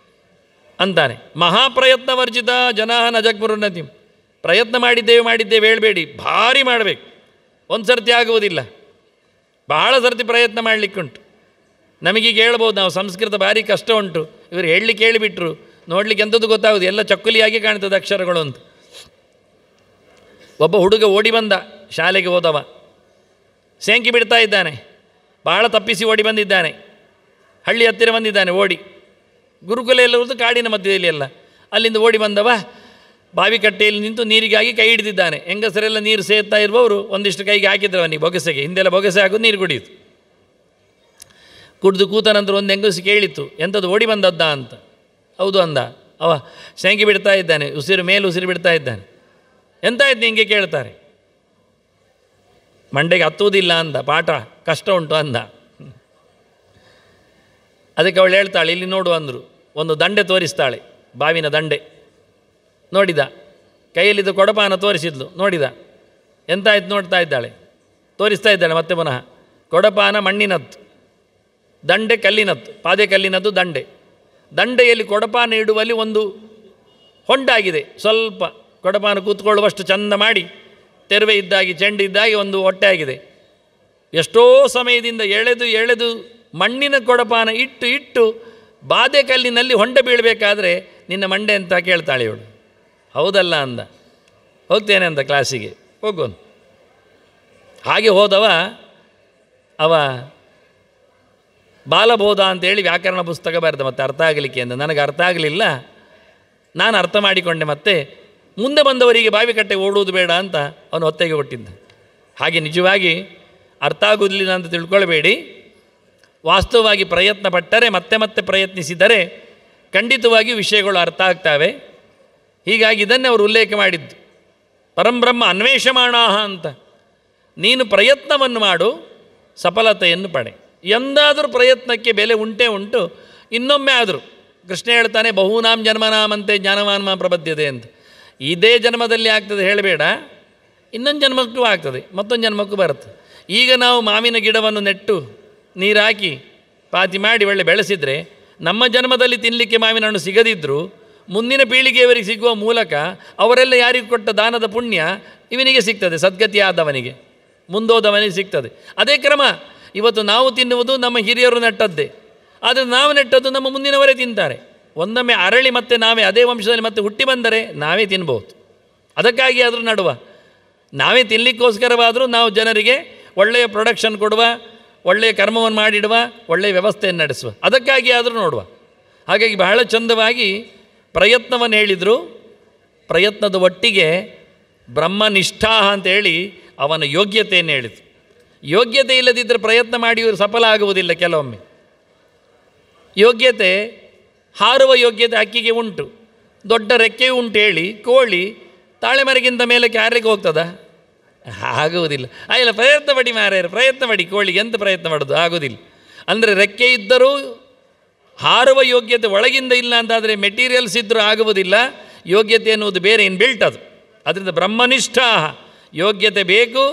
ಅಂತಾನೆ. ಮಹಾಪ್ರಯತ್ನ ವರ್ಜಿತ ಜನಾಹ ನ ಜಗ್ಮುರುನ್ನತಿ. ಪ್ರಯತ್ನ ಮಾಡಿದ್ದೇವೆ ಹೇಳಬೇಡಿ, ಭಾರಿ ಮಾಡಬೇಕು. ಒಂದು ಸರ್ತಿ ಆಗುವುದಿಲ್ಲ, ಬಹಳ ಸರ್ತಿ ಪ್ರಯತ್ನ ಮಾಡಲಿಕ್ಕುಂಟು. ನಮಗೀಗ ಹೇಳ್ಬೋದು ನಾವು, ಸಂಸ್ಕೃತ ಭಾರಿ ಕಷ್ಟ ಉಂಟು, ಇವರು ಹೇಳಲಿಕ್ಕೆ ಹೇಳಿಬಿಟ್ರು, ನೋಡಲಿಕ್ಕೆ ಎಂಥದ್ದು ಗೊತ್ತಾಗೋದು, ಎಲ್ಲ ಚಕ್ಕುಲಿಯಾಗಿ ಕಾಣ್ತದೆ ಅಕ್ಷರಗಳು ಅಂತ. ಒಬ್ಬ ಹುಡುಗ ಓಡಿ ಬಂದ, ಶಾಲೆಗೆ ಹೋದವ, ಸೇಂಕಿ ಬಿಡ್ತಾ ಇದ್ದಾನೆ, ಬಹಳ ತಪ್ಪಿಸಿ ಓಡಿ ಬಂದಿದ್ದಾನೆ, ಹಳ್ಳಿ ಹತ್ತಿರ ಬಂದಿದ್ದಾನೆ ಓಡಿ. ಗುರುಕುಲ ಎಲ್ಲವುದು ಕಾಡಿನ ಮಧ್ಯದಲ್ಲಿ ಎಲ್ಲ. ಅಲ್ಲಿಂದ ಓಡಿ ಬಂದವ ಬಾವಿ ಕಟ್ಟೆಯಲ್ಲಿ ನಿಂತು ನೀರಿಗಾಗಿ ಕೈ ಹಿಡಿದಿದ್ದಾನೆ. ಹೆಂಗಸರೆಲ್ಲ ನೀರು ಸೇರ್ತಾ ಇರುವವರು ಒಂದಿಷ್ಟು ಕೈಗೆ ಹಾಕಿದ್ರು ಅವನಿಗೆ ಬೊಗಸೆಗೆ. ಹಿಂದೆಲ್ಲ ಬೊಗಸೆ ಹಾಕೋದು ನೀರು ಕುಡಿಯಿತು. ಕುಡಿದು ಕೂತ ನಂತರ ಒಂದು ಹೆಂಗಸು ಕೇಳಿತ್ತು, ಎಂಥದ್ದು ಓಡಿ ಬಂದದ್ದ ಅಂತ. ಹೌದು ಅಂದ. ಅವ ಶಂಕಿ ಬಿಡ್ತಾ ಇದ್ದಾನೆ, ಉಸಿರು ಮೇಲೆ ಉಸಿರು ಬಿಡ್ತಾ ಇದ್ದಾನೆ. ಎಂತಾಯ್ತು ನಿಂಗೆ ಕೇಳ್ತಾರೆ. ಮಂಡೆಗೆ ಹತ್ತುವುದಿಲ್ಲ ಅಂದ, ಪಾಠ ಕಷ್ಟ ಉಂಟು ಅಂದ. ಅದಕ್ಕೆ ಅವಳು ಹೇಳ್ತಾಳೆ, ಇಲ್ಲಿ ನೋಡು ಅಂದರು. ಒಂದು ದಂಡೆ ತೋರಿಸ್ತಾಳೆ, ಬಾವಿನ ದಂಡೆ. ನೋಡಿದ, ಕೈಯಲ್ಲಿದ್ದು ಕೊಡಪಾನ ತೋರಿಸಿದ್ಲು, ನೋಡಿದ. ಎಂತಾಯ್ತು ನೋಡ್ತಾ ಇದ್ದಾಳೆ, ತೋರಿಸ್ತಾ ಇದ್ದಾಳೆ ಮತ್ತೆ ಪುನಃ. ಕೊಡಪಾನ ಮಣ್ಣಿನದ್ದು, ದಂಡೆ ಕಲ್ಲಿನದ್ದು, ಪಾದೆ ಕಲ್ಲಿನದ್ದು ದಂಡೆ. ದಂಡೆಯಲ್ಲಿ ಕೊಡಪಾನ ಇಡುವಲ್ಲಿ ಒಂದು ಹೊಂಡಾಗಿದೆ, ಸ್ವಲ್ಪ ಕೊಡಪಾನ ಕೂತ್ಕೊಳ್ಳುವಷ್ಟು ಚಂದ ಮಾಡಿ ತೆರುವೆ ಇದ್ದಾಗಿ ಚೆಂಡು ಇದ್ದಾಗಿ ಒಂದು ಹೊಟ್ಟೆ ಆಗಿದೆ. ಎಷ್ಟೋ ಸಮಯದಿಂದ ಎಳೆದು ಮಣ್ಣಿನ ಕೊಡಪಾನ ಇಟ್ಟು ಬಾದೆ ಕಲ್ಲಿನಲ್ಲಿ ಹೊಂಡ ಬೀಳಬೇಕಾದ್ರೆ ನಿನ್ನ ಮಂಡೆ ಅಂತ ಕೇಳ್ತಾಳೆ ಇವಳು. ಹೌದಲ್ಲ ಅಂದ. ಹೋಗ್ತೇನೆ ಅಂತ ಕ್ಲಾಸಿಗೆ, ಹೋಗೋನು. ಹಾಗೆ ಹೋದವ ಅವ ಬಾಲಬೋಧ ಅಂತೇಳಿ ವ್ಯಾಕರಣ ಪುಸ್ತಕ ಬರೆದ, ಮತ್ತೆ ಅರ್ಥ ಆಗಲಿಕ್ಕೆ ಅಂತ. ನನಗೆ ಅರ್ಥ ಆಗಲಿಲ್ಲ, ನಾನು ಅರ್ಥ ಮಾಡಿಕೊಂಡೆ. ಮತ್ತೆ ಮುಂದೆ ಬಂದವರಿಗೆ ಬಾವಿ ಕಟ್ಟೆ ಓಡುವುದು ಬೇಡ ಅಂತ ಅವನು ಹೊತ್ತೆಗೆ ಕೊಟ್ಟಿದ್ದ. ಹಾಗೆ ನಿಜವಾಗಿ ಅರ್ಥ ಆಗುವುದಿಲ್ಲ ಅಂತ ತಿಳ್ಕೊಳ್ಬೇಡಿ. ವಾಸ್ತವವಾಗಿ ಪ್ರಯತ್ನ ಪಟ್ಟರೆ, ಮತ್ತೆ ಪ್ರಯತ್ನಿಸಿದರೆ ಖಂಡಿತವಾಗಿ ವಿಷಯಗಳು ಅರ್ಥ ಆಗ್ತವೆ. ಹೀಗಾಗಿ ಇದನ್ನೇ ಅವರು ಉಲ್ಲೇಖ ಮಾಡಿದ್ದು, ಪರಂಬ್ರಹ್ಮ ಅನ್ವೇಷಮಾಣಾಹ ಅಂತ. ನೀನು ಪ್ರಯತ್ನವನ್ನು ಮಾಡು, ಸಫಲತೆಯನ್ನು ಪಡೆ. ಎಂದಾದರೂ ಪ್ರಯತ್ನಕ್ಕೆ ಬೆಲೆ ಉಂಟೇ ಉಂಟು. ಇನ್ನೊಮ್ಮೆ ಆದರೂ ಕೃಷ್ಣ ಹೇಳ್ತಾನೆ, ಬಹೂನಾಂ ಜನ್ಮನಾಮಂತೆ ಜ್ಞಾನವಾನ್ಮ ಪ್ರಬದ್ಧತೆ ಅಂತ. ಇದೇ ಜನ್ಮದಲ್ಲಿ ಆಗ್ತದೆ ಹೇಳಬೇಡ, ಇನ್ನೊಂದು ಜನ್ಮಕ್ಕೂ ಆಗ್ತದೆ, ಮತ್ತೊಂದು ಜನ್ಮಕ್ಕೂ ಬರುತ್ತೆ. ಈಗ ನಾವು ಮಾವಿನ ಗಿಡವನ್ನು ನೆಟ್ಟು ನೀರು ಹಾಕಿ ಪಾತಿ ಮಾಡಿ ಒಳ್ಳೆ ಬೆಳೆಸಿದರೆ, ನಮ್ಮ ಜನ್ಮದಲ್ಲಿ ತಿನ್ನಲಿಕ್ಕೆ ಮಾವಿನ ಹಣ್ಣು ಸಿಗದಿದ್ದರೂ ಮುಂದಿನ ಪೀಳಿಗೆಯವರಿಗೆ ಸಿಗುವ ಮೂಲಕ ಅವರೆಲ್ಲ ಯಾರಿಗೆ ಕೊಟ್ಟ ದಾನದ ಪುಣ್ಯ ಇವನಿಗೆ ಸಿಗ್ತದೆ, ಸದ್ಗತಿ ಆದವನಿಗೆ, ಮುಂದೋದವನಿಗೆ ಸಿಗ್ತದೆ. ಅದೇ ಕ್ರಮ. ಇವತ್ತು ನಾವು ತಿನ್ನುವುದು ನಮ್ಮ ಹಿರಿಯರು ನೆಟ್ಟದ್ದೇ, ಆದರೆ ನಾವು ನೆಟ್ಟದ್ದು ನಮ್ಮ ಮುಂದಿನವರೇ ತಿಂತಾರೆ. ಒಂದೊಮ್ಮೆ ಅರಳಿ ಮತ್ತೆ ನಾವೇ ಅದೇ ವಂಶದಲ್ಲಿ ಮತ್ತೆ ಹುಟ್ಟಿ ಬಂದರೆ ನಾವೇ ತಿನ್ಬೋದು. ಅದಕ್ಕಾಗಿ ಆದರೂ ನಡುವ, ನಾವೇ ತಿನ್ನಲಿಕ್ಕೋಸ್ಕರವಾದರೂ ನಾವು ಜನರಿಗೆ ಒಳ್ಳೆಯ ಪ್ರೊಡಕ್ಷನ್ ಕೊಡುವ, ಒಳ್ಳೆಯ ಕರ್ಮವನ್ನು ಮಾಡಿಡುವ, ಒಳ್ಳೆಯ ವ್ಯವಸ್ಥೆಯನ್ನು ನಡೆಸುವ, ಅದಕ್ಕಾಗಿ ಆದರೂ ನೋಡುವ. ಹಾಗಾಗಿ ಬಹಳ ಚಂದವಾಗಿ ಪ್ರಯತ್ನವನ್ನು ಹೇಳಿದರು. ಪ್ರಯತ್ನದ ಒಟ್ಟಿಗೆ ಬ್ರಹ್ಮನಿಷ್ಠಾ ಅಂತೇಳಿ ಅವನ ಯೋಗ್ಯತೆಯನ್ನು ಹೇಳಿದರು. ಯೋಗ್ಯತೆ ಇಲ್ಲದಿದ್ದರೆ ಪ್ರಯತ್ನ ಮಾಡಿ ಇವರು ಸಫಲ ಆಗುವುದಿಲ್ಲ. ಕೆಲವೊಮ್ಮೆ ಯೋಗ್ಯತೆ, ಹಾರುವ ಯೋಗ್ಯತೆ ಹಕ್ಕಿಗೆ ಉಂಟು, ದೊಡ್ಡ ರೆಕ್ಕೆಯೂ ಉಂಟು ಹೇಳಿ ಕೋಳಿ ತಾಳೆಮರೆಗಿಂತ ಮೇಲೆ ಕ್ಯಾರಿಗೆ ಹೋಗ್ತದ? ಆಗುವುದಿಲ್ಲ. ಇಲ್ಲ, ಪ್ರಯತ್ನ ಪಡಿ ಮಾರ್ಯಾರು, ಪ್ರಯತ್ನ ಪಡಿ. ಕೋಳಿಗೆ ಎಂತ ಪ್ರಯತ್ನ ಮಾಡೋದು? ಆಗೋದಿಲ್ಲ. ಅಂದರೆ ರೆಕ್ಕೆ ಇದ್ದರೂ ಹಾರುವ ಯೋಗ್ಯತೆ ಒಳಗಿಂದ ಇಲ್ಲ ಅಂತಾದರೆ ಮೆಟೀರಿಯಲ್ಸ್ ಇದ್ದರೂ ಆಗುವುದಿಲ್ಲ. ಯೋಗ್ಯತೆ ಎನ್ನುವುದು ಬೇರೆ, ಇನ್ನು ಬಿಲ್ಟ್ ಅದು. ಅದರಿಂದ ಬ್ರಹ್ಮನಿಷ್ಠ ಯೋಗ್ಯತೆ ಬೇಕು,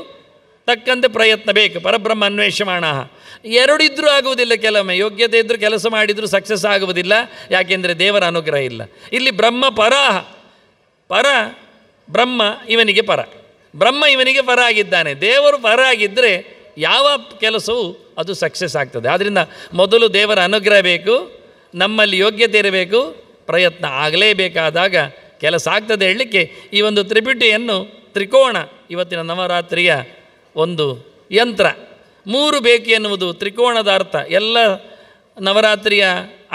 ತಕ್ಕಂತೆ ಪ್ರಯತ್ನ ಬೇಕು. ಪರಬ್ರಹ್ಮ ಅನ್ವೇಷಮಾಣ ಎರಡಿದ್ರೂ ಆಗುವುದಿಲ್ಲ. ಕೆಲವೊಮ್ಮೆ ಯೋಗ್ಯತೆ ಇದ್ದರೂ ಕೆಲಸ ಮಾಡಿದರೂ ಸಕ್ಸಸ್ ಆಗುವುದಿಲ್ಲ, ಯಾಕೆಂದರೆ ದೇವರ ಅನುಗ್ರಹ ಇಲ್ಲ. ಇಲ್ಲಿ ಬ್ರಹ್ಮ ಪರ ಬ್ರಹ್ಮ ಇವನಿಗೆ ಪರ, ಬ್ರಹ್ಮ ಇವನಿಗೆ ಪರ ಆಗಿದ್ದಾನೆ. ದೇವರು ಪರ ಆಗಿದ್ದರೆ ಯಾವ ಕೆಲಸವೂ ಅದು ಸಕ್ಸಸ್ ಆಗ್ತದೆ. ಆದ್ದರಿಂದ ಮೊದಲು ದೇವರ ಅನುಗ್ರಹ ಬೇಕು, ನಮ್ಮಲ್ಲಿ ಯೋಗ್ಯತೆ ಇರಬೇಕು, ಪ್ರಯತ್ನ ಆಗಲೇಬೇಕಾದಾಗ ಕೆಲಸ ಆಗ್ತದೆ ಹೇಳಲಿಕ್ಕೆ ಈ ಒಂದು ತ್ರಿಪುಟಿಯನ್ನು, ತ್ರಿಕೋಣ ಇವತ್ತಿನ ನವರಾತ್ರಿಯ ಒಂದು ಯಂತ್ರ. 3 ಬೇಕು ಎನ್ನುವುದು ತ್ರಿಕೋಣದ ಅರ್ಥ. ಎಲ್ಲ ನವರಾತ್ರಿಯ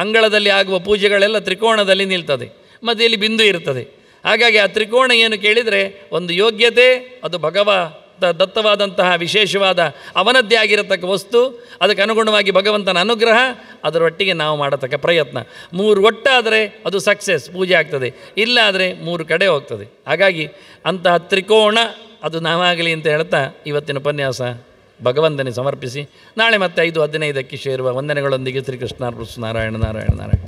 ಅಂಗಳದಲ್ಲಿ ಆಗುವ ಪೂಜೆಗಳೆಲ್ಲ ತ್ರಿಕೋಣದಲ್ಲಿ ನಿಲ್ತದೆ, ಮಧ್ಯೆಯಲ್ಲಿ ಬಿಂದು ಇರ್ತದೆ. ಹಾಗಾಗಿ ಆ ತ್ರಿಕೋಣ ಏನು ಕೇಳಿದರೆ, ಒಂದು ಯೋಗ್ಯತೆ, ಅದು ದತ್ತವಾದಂತಹ ವಿಶೇಷವಾದ ಅವನದ್ದೇ ಆಗಿರತಕ್ಕ ವಸ್ತು, ಅದಕ್ಕೆ ಅನುಗುಣವಾಗಿ ಭಗವಂತನ ಅನುಗ್ರಹ, ಅದರೊಟ್ಟಿಗೆ ನಾವು ಮಾಡತಕ್ಕ ಪ್ರಯತ್ನ. 3 ಒಟ್ಟಾದರೆ ಅದು ಸಕ್ಸಸ್, ಪೂಜೆ ಆಗ್ತದೆ. ಇಲ್ಲ ಆದರೆ 3 ಕಡೆ ಹೋಗ್ತದೆ. ಹಾಗಾಗಿ ಅಂತಹ ತ್ರಿಕೋಣ ಅದು ನಾವಾಗಲಿ ಅಂತ ಹೇಳ್ತಾ ಇವತ್ತಿನ ಉಪನ್ಯಾಸ ಭಗವಂತನಿಗೆ ಸಮರ್ಪಿಸಿ ನಾಳೆ ಮತ್ತೆ 5:15ಕ್ಕೆ ಸೇರುವ ವಂದನೆಗಳೊಂದಿಗೆ ಶ್ರೀಕೃಷ್ಣ ನಾರಾಯಣ ನಾರಾಯಣ ನಾರಾಯಣ.